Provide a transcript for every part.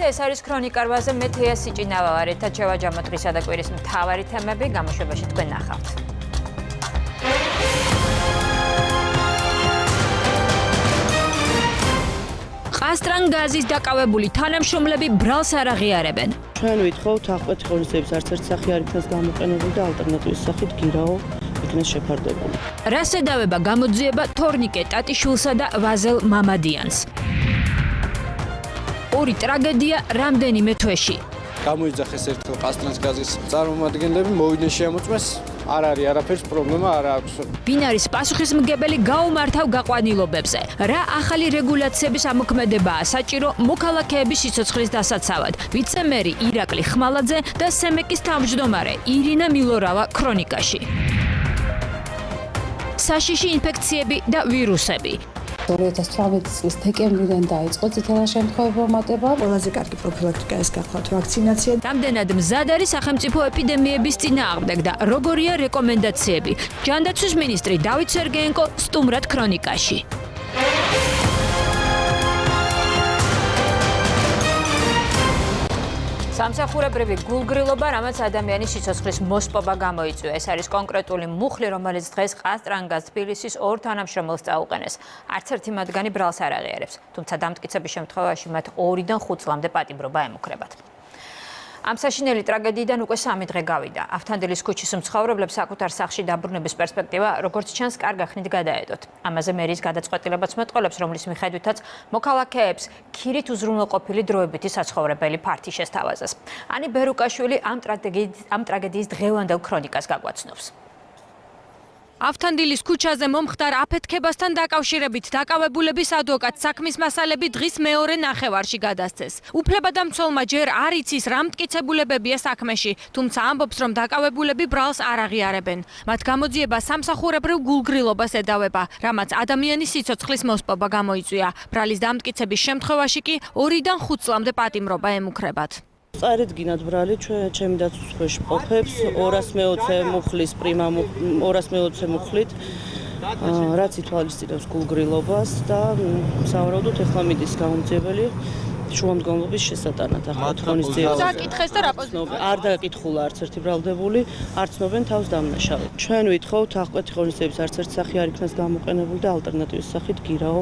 მოგესალმებით, ეს არის ქრონიკარვაზე მე თეა სიჭინავა ვარ. ერთად შევაჯამოთ დღისა და კვირის მთავარი თემები, გამოშვებაში თქვენ ნახავთ. ყასტრანგაზის დაკავებული თანამშრომლები ბრალს არ აღიარებენ. ჩვენ ვითხოვთ აღკვეთი ღონისძიების არც სახე არ იქნას გამოყენებული და ალტერნატივის სახით გირაო იქნეს შეფარდებული. რას ედავება გამოძიება თორნიკე ტატიშვილსა და ვაზელ მამადიანს. ორი ტრაგედია რამდენიმე თვეში. გამოიძახეს ერთხელ ყასტრანგაზის წარმომადგენლები მოვიდნენ შემოწმეს. არ არის არაფერს პრობლემა არ აქვს. ვინ არის პასუხისმგებელი გაუმართავ გაყვანილობებზე? რა ახალი რეგულაციების ამოქმედებაა საჭირო მოქალაქეების სიცოცხლის დასაცავად? ვიცე-მერი ირაკლი ხმალაძე და სემეკის თავმჯდომარე ირინა მილორავა ქრონიკაში. საშიში ინფექციები და ვირუსები. 2018 წლის დეკემბრიდან დაიწყო წითელი შემთხვევებო მატება. ყველაზე კარგი პროფილაქტიკა ეს გახლავთ ვაქცინაცია. რამდენად მზად არის სახელმწიფო ეპიდემიების წინააღმდეგ და როგორია რეკომენდაციები? ჯანდაცვის მინისტრი დავით სერგეენკო სტუმრად ქრონიკაში. სამსახურებრივი გულგრილობა, რამაც ადამიანის სიცოცხლის მოსპობა გამოიწვია. ეს არის კონკრეტული მუხლი, რომელიც დღეს ყასტრანგაზ თბილისის ორ თანამშრომელს წაუყენეს. არც ერთი მათგანი ბრალს არ აღიარებს, თუმცა დამტკიცების შემთხვევაში მათ 2-დან 5 წლამდე პატიმრობა ემუქრებათ. ამ საშინელი ტრაგედიიდან უკვე 3 დღე გავიდა. ავთანდილის ქუჩის მცხოვრებლებს საკუთარ სახლში დაბრუნების პერსპექტივა, როგორც ჩანს, კარგ ახნით გადაედოთ. ამაზე მერის გადაწყვეტილებაც მეტყოლებს, რომლის მიხედვითაც მოქალაქეებს ქირით უზრუნველყოფილი დროებითი საცხოვრებელი ფართი შესთავაზეს. ანი ბერუკაშვილი ამ ტრაგედიის დღევანდელ ქრონიკას გაგვაცნობს. ავთანდილის ქუჩაზე მომხდარ აფეთქებასთან დაკავშირებით დაკავებულების ადვოკატ საქმის მასალები დღის მეორე ნახევარში გადასცეს. უფლებადამცველმა ჯერ არ იცის რა მტკიცებულებებია საქმეში, თუმცა ამბობს, რომ დაკავებულები ბრალს არ აღიარებენ. მათ გამოძიება სამსახურებრივ გულგრილობას ედავება, რამაც ადამიანის სიცოცხლის მოსპობა გამოიწვია. ბრალის დამტკიცების შემთხვევაში კი 2-დან 5 წლამდე პატიმრობა ემუქრებათ. წარით გინათ ბრალი ჩემი დაცვის ქვეშ მყოფებს 220 მუხლის პრიმა 220 მუხლით რაც ითვალისწინებს გულგრილობას და სავარაუდოდ ეხლა მიდის გამოძიებელი შუამდგომლობის შესატანად ახლა ღონისძიებას დაკითხეს და რა პოზიცია? არ დაკითხულა არც ერთი ბრალდებული, არ ცნობენ თავს დამნაშავედ. ჩვენ ვითხოვთ აღკვეთი ღონისძიების არც ერთი სახე არ იქნას გამოყენებული და ალტერნატივის სახით გირაო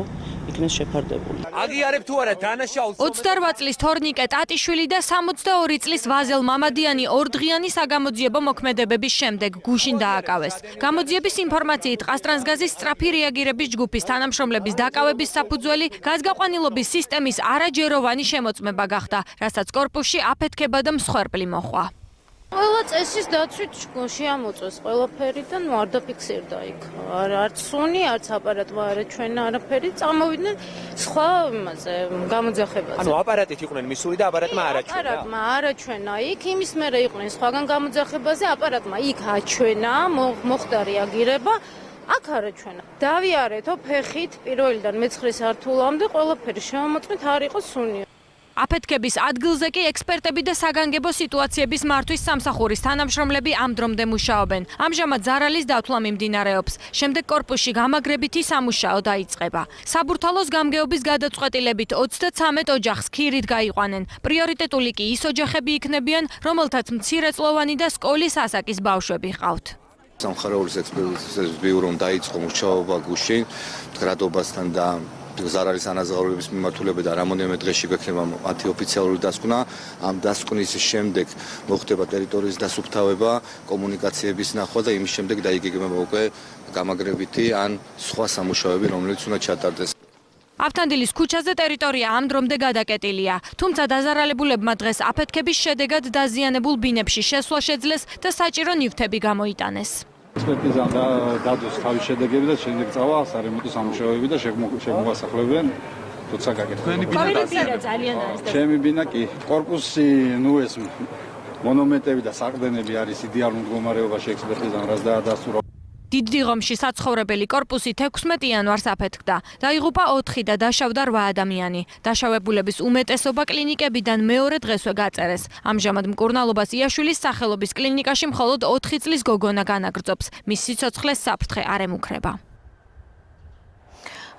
იქნეს შეფარდებული. აღიარებ თუ არა დანაშაულს 28 წლის თორნიკე ტატიშვილი და 62 წლის ვაზელ მამადიანი ორდღიანი საგამოძიებო მოქმედებების შემდეგ გუშინ დააკავეს. გამოძიების ინფორმაციით ყასტრანგაზის სწრაფი რეაგირების ჯგუფის თანამშრომლების დაკავების საფუძველი გაზგაყვანილობის სისტემის არაჯეროვანი შემოწმება გახდა, რასაც კორპუსში აფეთქება და მსხვერპლი მოჰყვა. ყველა წესის დაცვით შეამოწეს ყველაფერი და არ დაფიქსირდა იქ. არც სუნი, არც აპარატმა არ ჩვენა არაფერი, წამოვიდნენ სხვა იმაზე გამოძახებაზე. ანუ აპარატით იყვნენ მისული და აპარატმა არაჩვენა. აპარატმა არაჩვენა იქ, იმის მერე იყვნენ სხვაგან გამოძახებაზე, აპარატმა იქ აჩვენა, მოხდა რეაგირება. აქ არაჩვენა. დავიარეთო ფეხით პირველიდან მე-9 სართულამდე ყველაფერი შემოწმეთ, არ იყო სუნი. აფეთქების ადგილზე კი ექსპერტები და საგანგებო სიტუაციების მართვის სამსახურის თანამშრომლები ამ დრომდე მუშაობენ. ამჟამად ზარალის დათვლა მიმდინარეობს. შემდეგ კორპუსში გამაგრებითი სამუშაო დაიწყება. საბურთალოს გამგეობის გადაწყვეტილებით 33 ოჯახს ქირით გაიყვანენ. პრიორიტეტული კი ის ოჯახები იქნებიან, რომელთაც მცირეწლოვანი და სკოლის ასაკის ბავშვები ჰყავთ. სამხარეულის ექსპედიციის ბიურომ დაიწყო მუშაობა გუშინ მდგრადობასთან და ზარალის ანაზღაურების მიმართულებით და რამოდენიმე დღეში გექნება მათი ოფიციალური დასკვნა. ამ დასკვნის შემდეგ მოხდება ტერიტორიის დასუფთავება, კომუნიკაციების ნახვა და იმის შემდეგ დაიგეგმება უკვე გამაგრებითი ან სხვა სამუშაოები, რომელიც უნდა ჩატარდეს. ავთანდილის ქუჩაზე ტერიტორია ამ დრომდე გადაკეტილია, თუმცა დაზარალებულებმა დღეს აფეთქების შედეგად დაზიანებულ ბინებში შესვლა შეძლეს და საჭირო ნივთები გამოიტანეს. ექსპერტიზამ დადოს თავის შედეგები და შემდეგ წავა სარემონტო სამუშაოები და შემოგასახლებენ თუცა გაკეთება. ჩემი ბინა კი კორპუსი ეს მონუმენტები და საყრდენები არის იდეალურ მდგომარეობაში ექსპერტიზამ რაც დაადასტურა. დიდდიღომში საცხოვრებელი კორპუსი 16 იანვარს აფეთქდა. დაიღუპა 4 და დაშავდა 8 ადამიანი. დაშავებულების უმეტესობა კლინიკებიდან მეორე დღესვე გაწერეს. ამჟამად მკურნალობას იაშვილის სახელობის კლინიკაში მხოლოდ 4 წლის გოგონა განაგრძობს. მის სიცოცხლეს საფრთხე არ ემუქრება.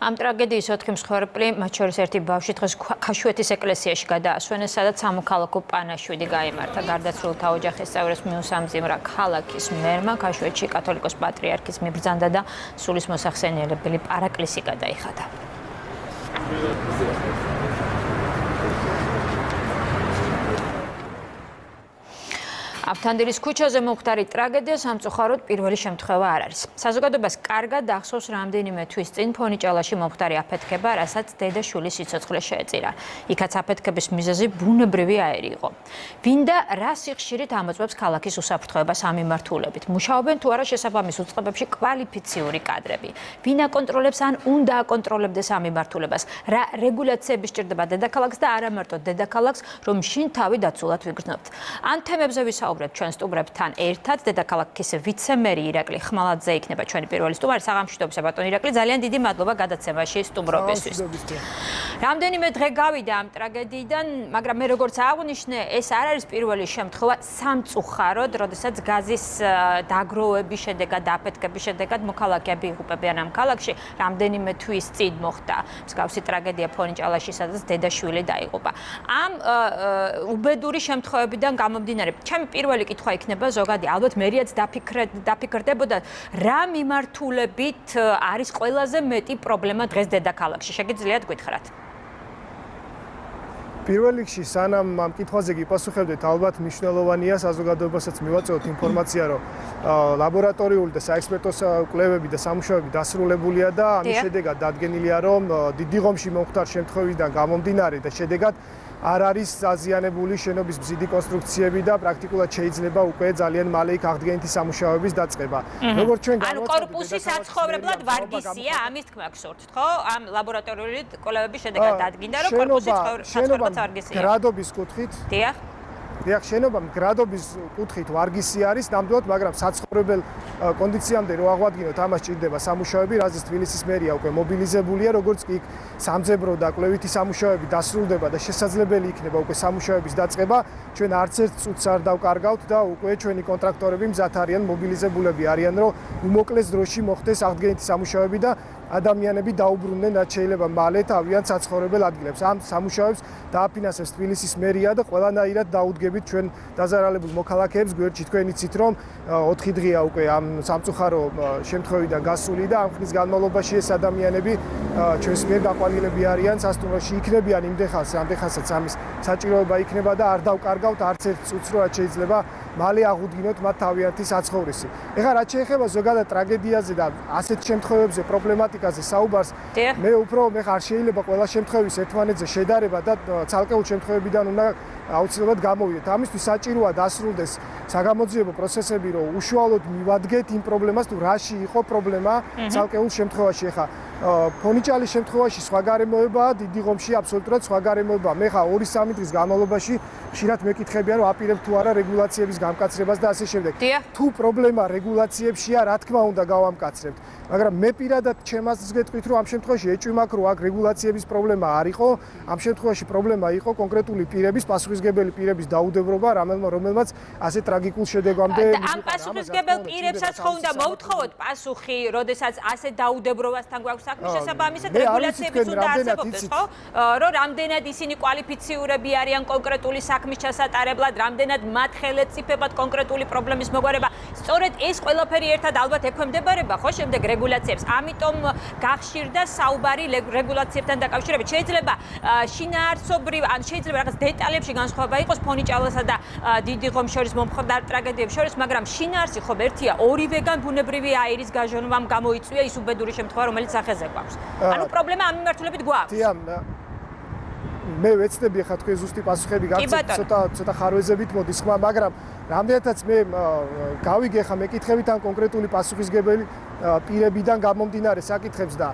Ამ ტრაგედიის 4 მსხვერპლი, მათ შორის ერთი ბავშვი დღეს ქაშვეთის ეკლესიაში გადაასვენეს, სადაც სამოქალაქო პანაშვიდი გაიმართა. გარდაცვლილთა ოჯახის წევრებს მიუსამძიმრა ქალაქის მერმა ქაშვეთში კათოლიკოს პატრიარქის მიბრძანდა და სულის მოსახსენიებელი პარაკლისი გადაიხადა. ავთანდილის ქუჩაზე მომხდარი ტრაგედია სამწუხაროდ პირველი შემთხვევა არ არის. საზოგადოებას კარგად ახსოვს რამდენიმე თვის წინ ფონიჭალაში მომხდარი აფეთქება, რასაც დედა შვილის სიცოცხლე შეეწირა. იქაც აფეთქების მიზეზი ბუნებრივი აირი იყო. ვინ და რა სიხშირით ამოწმებს ქალაქის უსაფრთხოებას ამ მიმართულებით? მუშაობენ თუ არა შესაბამის უწყებებში კვალიფიციური კადრები? ვინ აკონტროლებს ან უნდა აკონტროლებდეს ამ მიმართულებას? რა რეგულაციები სჭირდება დედაქალაქს და არა მარტო დედაქალაქს, რომ შინ თავი დაცულად ვიგრძნობთ? ამ თემებზე ვისაუბრებთ ჩვენ სტუმრებთან ერთად. დედაქალაქის ვიცე-მერი ირაკლი ხმალაძე იქნება ჩვენი პირველი სტუმარი. საღამოშიდობისა ბატონი ირაკლი, ძალიან დიდი მადლობა გადაცემაში სტუმრობისთვის. რამდენიმე დღე გავიდა ამ ტრაგედიიდან, მაგრამ მე როგორც აღვნიშნე, ეს არ არის პირველი შემთხვევა სამწუხაროდ, როდესაც გაზის დაგროვების შედეგად, აფეთქების შედეგად მოქალაქეები იღუპებიან ამ ქალაქში. რამდენიმე თვის წინ მოხდა მსგავსი ტრაგედია ფონიჭალაში, სადაც დედაშვილი დაიღუპა. ამ უბედური შემთხვევებიდან გამომდინარე, ჩემი პირველი კითხვა იქნება ზოგადი, ალბათ მერიაც დაფიქრდებოდა, რა მიმართულებით არის ყველაზე მეტი პრობლემა დღეს დედაქალაქში. შეგიძლიათ გითხრათ? პირველ რიგში სანამ ამ კითხვაზე გიპასუხებდეთ, ალბათ მნიშვნელოვანია საზოგადოებასაც მივაწევთ ინფორმაცია, რომ ლაბორატორიული და საექსპერტო კვლევები და სამუშაოები დასრულებულია და ამის შედეგად დადგენილია, რომ დიდი ღომში მომხდარ შემთხვევიდან გამომდინარე და შედეგად არ არის დაზიანებული შენობის მზიდი კონსტრუქციები და პრაქტიკულად შეიძლება უკვე ძალიან მალე იქ აღდგენითი სამუშაოების დაწყება. როგორც ჩვენ ანუ კორპუსი საცხოვრებლად ვარგისია, ამის თქმა გსურთ, ხო? ამ ლაბორატორიული კვლევების შედეგად დადგინდა, რომ კორპუსი საცხოვრებლად ვარგისია. გრადობის კუთხით. დიახ. დიახ, შენობა გრადობის კუთხით ვარგისი არის ნამდვილად, მაგრამ საცხოვრებელ კონდიციამდე რო აღვადგინოთ, ამას ჭირდება სამუშაოები, რაზეც თბილისის მერია უკვე მობილიზებულია, როგორც კი იქ სამძებრო და კვლევითი სამუშაოები დასრულდება და შესაძლებელი იქნება უკვე სამუშაოების დაწყება, ჩვენ არც ერთ წუთს არ დავკარგავთ და უკვე ჩვენი კონტრაქტორები მზად არიან, მობილიზებულები არიან, რომ უმოკლეს დროში მოხდეს აღდგენითი სამუშაოები და ადამიანები დაუბრუნდნენ, რაც შეიძლება მალე თავიანთ საცხოვრებელ ადგილებს. ამ სამუშაოებს დააფინანსებს თბილისის მერია და ყველანაირად დაუდგებით ჩვენ დაზარალებულ მოქალაქეებს. გვერდში თქვენ იცით, რომ 4 დღეა უკვე ამ სამწუხარო შემთხვევიდან გასული და ამ ხნის განმავლობაში ეს ადამიანები ჩვენს მიერ გაყვანილები არიან სასტუმროში, იქნებიან ამდენხანსაც ამის საჭიროება იქნება და არ დავკარგავთ არც ერთ წუთს, რაც შეიძლება მალე აღუდგინოთ მათ თავიანთი საცხოვრისი. ეხლა რაც შეეხება ზოგადად ტრაგედიაზე და ასეთ შემთხვევებზე პრობლემატიკაზე საუბარს, მე არ შეიძლება ყველა შემთხვევის ერთმანეთზე შედარება და ცალკეულ შემთხვევებიდან უნდა აუცილებლად გამოვიდეთ. ამისთვის საჭიროა დასრულდეს საგამოძიებო პროცესები, რომ უშუალოდ მივადგეთ იმ პრობლემას, თუ რაში იყო პრობლემა ცალკეულ შემთხვევაში. ეხლა ფონიჭალის შემთხვევაში სხვა გარემოებაა, დიდი ღომში აბსოლუტურად სხვა გარემოებაა. მე ხა 2-3 დღის განმავლობაში ხშირად მეკითხებიან, რომ აპირებ თუ არა რეგულაციების გამკაცრებას და ასე შემდეგ. თუ პრობლემა რეგულაციებშია, რა თქმა უნდა გავამკაცრებთ. მაგრამ მე პირადად ჩემს გეტყვით, რომ ამ შემთხვევაში ეჭვი მაქვს, რომ აქ რეგულაციების პრობლემა არ იყო, ამ შემთხვევაში პრობლემა იყო კონკრეტული პირების, პასუხისმგებელი პირების დაუდევრობა, რომელმაც ასე ტრაგიკულ შედეგამდე ამ პასუხისმგებელ პირებსაც ხო უნდა მოუთხოვოთ პასუხი, როდესაც ასე დაუდევრობასთან გვაქვს საქმე, შესაბამისად რეგულაციებიც უნდა არსებობდეს, ხო? რომ რამდენად ისინი კვალიფიციურები არიან კონკრეტული საქმის ჩასატარებლად, რამდენად მათ ხელეწიფებად კონკრეტული პრობლემის მოგვარება. სწორედ ეს ყველაფერი ერთად ალბათ ექვემდებარება, ხო, შემდეგ რეგულაციებს. ამიტომ გახშირდა საუბარი რეგულაციებთან დაკავშირებით. შეიძლება შინაარსობრივ, ან შეიძლება რაღაც დეტალებში განსხვავება იყოს ფონიჭალასა და დიდი ღომს შორის მომხდარ ტრაგედიებს შორის, მაგრამ შინაარსი ხო ერთია, ორივეგან ბუნებრივი აირის გაჟონვამ გამოიწვია ის უბედური შემთხვევა, რომელიც სახეზე გვაქვს. ანუ პრობლემა ამ მიმართულებით გვაქვს. მე ვეცდები ხა თქვენ ზუსტი პასუხები გაგცეთ, ცოტა ხარვეზებით მოდის ხმა, მაგრამ რამდენადაც მე გავიგე ხა მეკითხებით ამ კონკრეტული პასუხისგებელი პირებიდან გამომდინარე საკითხებს და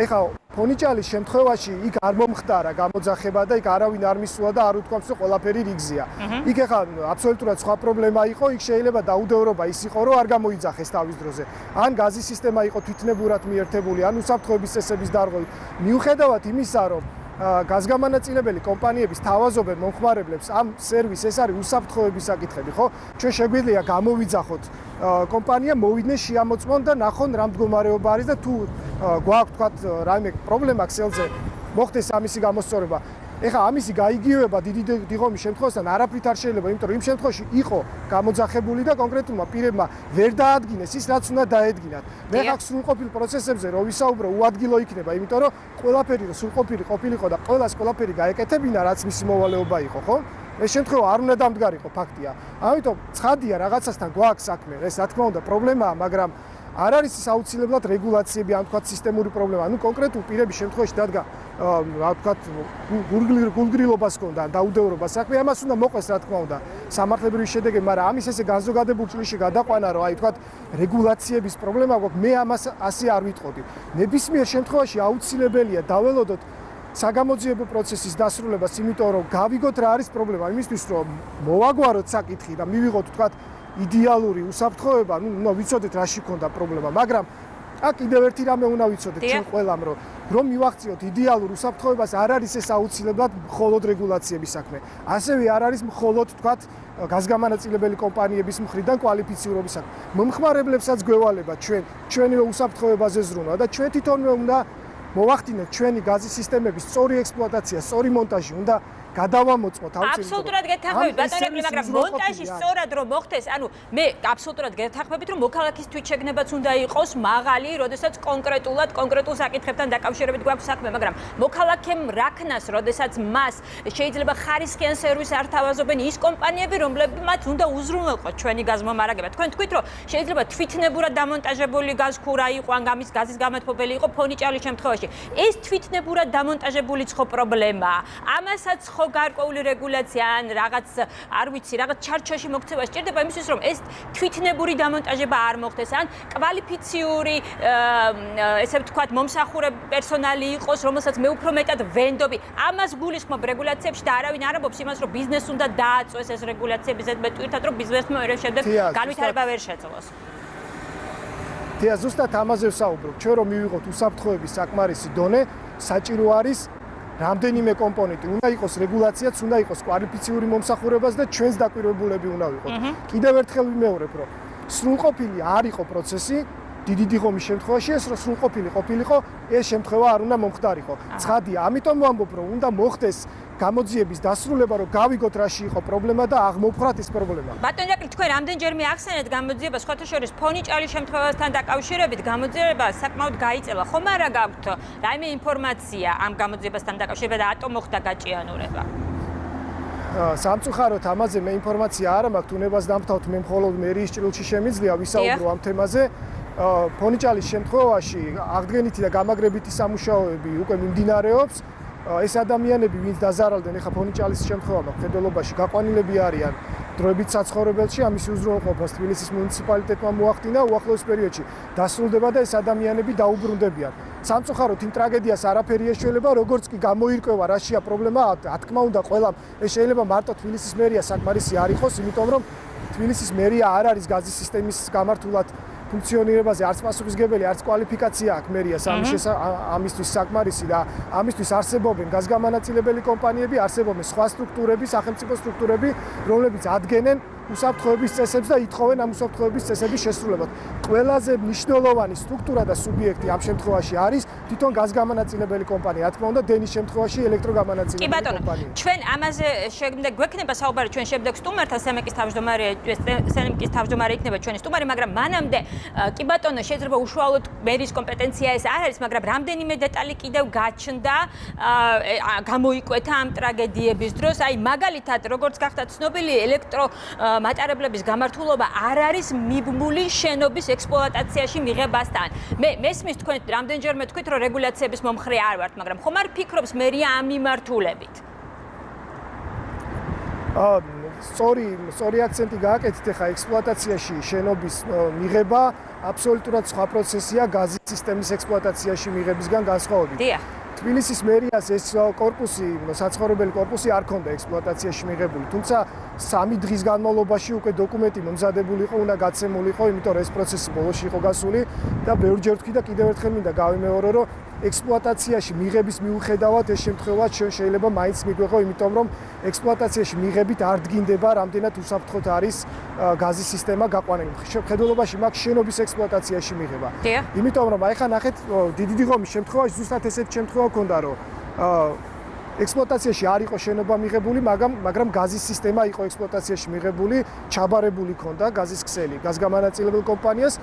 ეხა ფონიჭალის შემთხვევაში იქ არ მომხდარა გამოძახება და იქ არავინ არ მისულა და არ უთქვამს, რომ ყველაფერი რიგზია. იქ ეხა აბსოლუტურად სხვა პრობლემა იყო, იქ შეიძლება დაუდევრობა ის იყო, რომ არ გამოიძახეს თავის დროზე. ან გაზის სისტემა იყო თვითნებურად მიერთებული, ან უსაფრთხოების წესების დარღვევით. მიუხედავად იმისა, რომ გაზგამანაწილებელი კომპანიების თავაზობენ მომხმარებლებს ამ სერვისს, ეს არის უსაფრთხოების საკითხები, ხო? ჩვენ შეგვიძლია გამოვიძახოთ კომპანია, მოვიდნენ შეამოწმონ და ნახონ რა მდგომარეობა არის და თუ გვაქვს თქვა რაიმე პრობლემა ქსელზე, მოხდეს ამისი გამოსწორება. ეხლა ამისი გაიგივება დიდი ღომის შემთხვევასთან არაფრით არ შეიძლება, იმიტომ რომ იმ შემთხვევაში იყო გამოძახებული და კონკრეტულმა პირებმა ვერ დაადგინეს ის, რაც უნდა დაედგინათ. მე ხარ სრულყოფილ პროცესებზე რო ვისაუბრო, უადგილო იქნება, იმიტომ რომ ყველაფერი რო სრულყოფილი ყოფილიყო და ყველაფერი გაეკეთებინა, რაც მისი მოვალეობა იყო, ხო? ეს შემთხვევა არ უნდა დამდგარიყო, ფაქტია. ამიტომ ცხადია რაღაცასთან გვაქვს საქმე, ეს რა თქმა უნდა პრობლემაა, მაგრამ არ არის ის აუცილებლად რეგულაციები, ან თქვა სისტემური პრობლემა. ანუ კონკრეტულ პირების შემთხვევაში დადგა რა თქვა გულგრილობას ჰქონდა, დაუდევრობა საქმე, ამას უნდა მოყვეს რა თქმა უნდა სამართლებრივი შედეგი, მაგრამ ამის ესე განზოგადებულ ჭრილში გადაყვანა, რომ აი თქვა რეგულაციების პრობლემა გვაქვს, მე ამას ასე არ ვიტყოდი. ნებისმიერ შემთხვევაში აუცილებელია დაველოდოთ საგამოძიებო პროცესის დასრულებას, იმიტომ რომ გავიგოთ რა არის პრობლემა, იმისთვის რომ მოვაგვაროთ საკითხი და მივიღოთ თქვა იდეალური უსაფრთხოება, ну, უნდა ვიცოდეთ რაში ქონდა პრობლემა, მაგრამ აქ კიდევ ერთი რამე უნდა ვიცოდეთ ჩვენ ყველამ, რომ მივახციოთ იდეალურ უსაფრთხოებას, არ არის ეს აუცილებლად მხოლოდ რეგულაციების საქმე. ასევე არ არის მხოლოდ თქვათ გაზგამანაწილებელი კომპანიების მხრიდან კვალიფიცირების საქმე. მომხმარებლებსაც გვევალება ჩვენი უსაფრთხოებაზე ზრუნვა და ჩვენ თვითონვე უნდა მოვახდინოთ ჩვენი გაზის სისტემების სწორი ექსპლუატაცია, სწორი მონტაჟი, უნდა გადავამოწმოთ აუცილებლად. აბსოლუტურად გეთანხმებით, ბატონო, მაგრამ მონტაჟი სწორად რომ მოხდეს, ანუ მე აბსოლუტურად გეთანხმებით, რომ მოქალაქის თვითშეგნებაც უნდა იყოს მაღალი, როდესაც კონკრეტულ საკითხებთან დაკავშირებით გვაქვს საქმე, მაგრამ მოქალაქემ რაქნას, როდესაც მას შეიძლება ხარისხიან სერვისს არ თავაზობენ ის კომპანიები, რომლებმაც უნდა უზრუნველყოთ ჩვენი გაზმომარაგება. თქვენ თქვით, რომ შეიძლება თვითნებურად დამონტაჟებული გაზქურა იყო, ან გაზის გამათბობელი იყო ფონიჭალის შემთხვევაში. ეს თვითნებურად დამონტაჟებული ხო პრობლემაა. ამასაც ხო გარკვეული რეგულაცია ან რაღაც არ ვიცი, რაღაც ჩარჩოში მოქცევა სჭირდება იმისთვის, რომ ეს თვითნებური დამონტაჟება არ მოხდეს, ან კვალიფიციური, ესე ვთქვათ, მომსახურე პერსონალი იყოს, რომელსაც მე უფრო მეტად ვენდობი. ამას გულისხმობ რეგულაციებში და არავინ არ ამბობს იმას, რომ ბიზნესს უნდა დააწვეს ეს რეგულაციები ზედმეტ თვითად, რომ ბიზნესმა ვერ შეძლოს განვითარება ვერ შეძლოს. თია ზუსტად ამაზე ვსაუბრობ. ჩვენ რომ მივიღოთ უსაფრთხოების საკმარისი დონე, საჭირო არის რამდენიმე კომპონენტი, უნდა იყოს რეგულაციაც, უნდა იყოს კვალიფიციური მომსახურებაც და ჩვენს დაკვირვებულები უნდა ვიყოთ. კიდევ ერთხელ ვიმეორებ, რომ სრულყოფილი არ იყო პროცესი, დიდი ღომის შემთხვევაში ეს სრულყოფილი ყოფილიყო, ეს შემთხვევა არ უნდა მომხდარიყო. ცხადია, ამიტომ ვამბობ, რომ უნდა მოხდეს გამოძიების დასრულება, რომ გავიგოთ რაში იყო პრობლემა და აღმოვხვრათ ეს პრობლემა. ბატონო ჟაკლი, თქვენ რამდენჯერმე ახსენეთ გამოძიებას, სხვათა შორის ფონიჭალის შემთხვევასთან დაკავშირებით გამოძიება საკმაოდ გაიწელა. ხომ არა გაქვთ რაიმე ინფორმაცია ამ გამოძიებასთან დაკავშირებით და რატომ მოხდა გაჭიანურება? სამწუხაროდ ამაზე მე ინფორმაცია არ მაქვს, უნებას დამთავრდ, მე მხოლოდ მერიის ჭრილში შემიძლია ვისაუბრო ამ თემაზე. ფონიჭალის შემთხვევაში აღდგენითი და გამაგრებითი სამუშაოები უკვე მიმდინარეობს. ეს ადამიანები, ვინც დაზარალდნენ, ეხა ფონიჭალის შემთხვევა მხედველობაში გაყვანილები არიან დროებით საცხოვრებელში, ამის უზრუნველყოფას თბილისის მუნიციპალიტეტმა მოახდინა უახლოეს პერიოდში. დასრულდება და ეს ადამიანები დაუბრუნდებიან. სამწუხაროდ იმ ტრაგედიას არაფერი ეშველება, როგორც კი გამოირკვევა რაშია პრობლემა, რა თქმა უნდა, ყველამ ეს შეიძლება მარტო თბილისის მერია საკმარისი არ იყოს, იმიტომ რომ თბილისის მერია არ არის გაზის სისტემის გამართულად ფუნქციონირებაზე არც პასუხისგებელი, არც კვალიფიკაცია აქვს მერიას ამისთვის საკმარისი და ამისთვის არსებობენ გაზგამანაწილებელი კომპანიები, არსებობენ სხვა სტრუქტურები, სახელმწიფო სტრუქტურები, რომლებიც ადგენენ უსაფრთხოების წესებს და ითხოვენ ამ უსაფრთხოების წესების შესრულებას. ყველაზე მნიშვნელოვანი სტრუქტურა და სუბიექტი ამ შემთხვევაში არის თვითონ გაზგამანაწილებელი კომპანია, რა თქმა უნდა, დენის შემთხვევაში ელექტროგამანაწილებელი კომპანია. ჩვენ ამაზე შემდეგ გვექნება საუბარი ჩვენ შემდეგ სტუმართან, სენაკის თავმჯდომარე იქნება ჩვენი სტუმარი, მაგრამ მანამდე კი ბატონო, შეიძლება უშუალოდ მერის კომპეტენცია ეს არ არის, მაგრამ რამდენიმე დეტალი კიდევ გაჩნდა, გამოიკვეთა ამ ტრაგედიების დროს, აი მაგალითად, როგორც გახდა ცნობილი, ელექტრომატარებლების გამართულობა არ არის მიბმული შენობის ექსპლუატაციაში მიღებასთან. მე მესმის თქვენ რამდენჯერმე თქვით, რომ რეგულაციების მომხრე არ ვართ, მაგრამ ხომ არ ფიქრობს მერია ამ მიმართულებით? სწორი აქცენტი გააკეთეთ, ახლა ექსპლუატაციაში შენობის მიღება აბსოლუტურად სხვა პროცესია გაზის სისტემის ექსპლუატაციაში მიღებისგან განსხვავებით. თბილისის მერიას ეს კორპუსი, საცხოვრებელი კორპუსი არ ქონდა ექსპლუატაციაში მიღებული, თუმცა 3 დღის განმავლობაში უკვე დოკუმენტი მომზადებული იყო, უნდა გაცემულიყო, იმიტომ რომ ეს პროცესი ბოლოში იყო გასული და ბევრჯერ ვთქვი და კიდევ ერთხელ მინდა გავიმეორო, რომ ექსპლუატაციაში მიღების მიუხედავად ეს შემთხვევა შეიძლება მაინც მიგვეღო, იმიტომ რომ ექსპლუატაციაში მიღებით არ დგინდება, რამდენად უსაფრთხოდ არის გაზის სისტემა გაყვანილი. შეხედულობაში მაქვს შენობის ექსპლუატაციაში მიღება. იმიტომ რომ აი ხა ნახეთ, დიდი ღომის შემთხვევაში ზუსტად ესეთი შემთხვევა ქონდა, რომ ექსპლუატაციაში არ იყო შენობა მიღებული, მაგრამ გაზის სისტემა იყო ექსპლუატაციაში მიღებული, ჩაბარებული ქონდა გაზის ქსელი. გაზგამანაწილებელ კომპანიას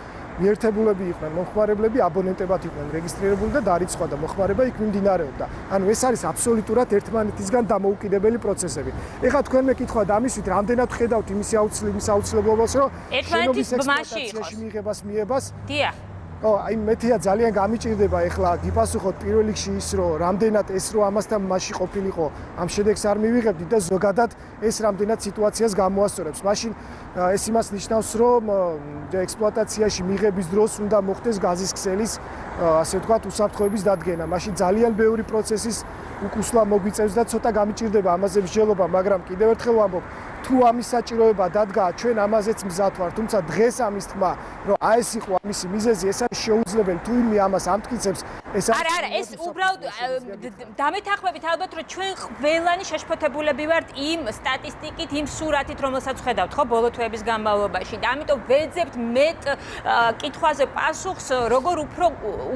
მიერთებულები იყვნენ, მომხმარებლები აბონენტებად იყვნენ რეგისტრირებული და დარიცხვა და მოხმარება იქ მიმდინარეობდა. ანუ ეს არის აბსოლუტურად ერთმანეთისგან დამოუკიდებელი პროცესები. ეხლა თქვენ მე კითხავთ ამისვით, რამდენად ხედავთ იმის აუცილებლობას, რომ ერთმანეთის ბმაში იყოს მიღებას მიებას. დიახ. აი მეთია ძალიან გამიჭირდება ეხლა გიპასუხოთ პირველ რიგში ის რომ რამდენად ეს რომ ამასთან მასში ყოფილიყო ამ შედეგს არ მივიღებდი და ზოგადად ეს რამდენად სიტუაციას გამოასწორებს. მაშინ ეს იმას ნიშნავს რომ ექსპლუატაციაში მიღების დროს უნდა მოხდეს გაზის ქსელის ასე ვთქვათ უსაფრთხოების დადგენა. მაშინ ძალიან ბევრი პროცესის უკუსლა მოგვიწევს და ცოტა გამიჭირდება ამაზე მსჯელობა, მაგრამ კიდევ ერთხელ ვამბობ თუ ამის საჭიროება დადგა, ჩვენ ამაზეც მზად ვართ, თუმცა დღეს ამის თქმა, რომ აი ეს იყო ამისი მიზეზი, ეს არის შეუძლებელი, თუ ვინმე ამას ამტკიცებს, ეს არა, ეს უბრალოდ დამეთანხმებით ალბათ, რომ ჩვენ ყველანი შეშფოთებულები ვართ იმ სტატისტიკით, იმ სურათით, რომელსაც ხედავთ, ხო, ბოლო თვეების განმავლობაში. და ამიტომ ვეძებთ მეტ კითხვაზე პასუხს, როგორ უფრო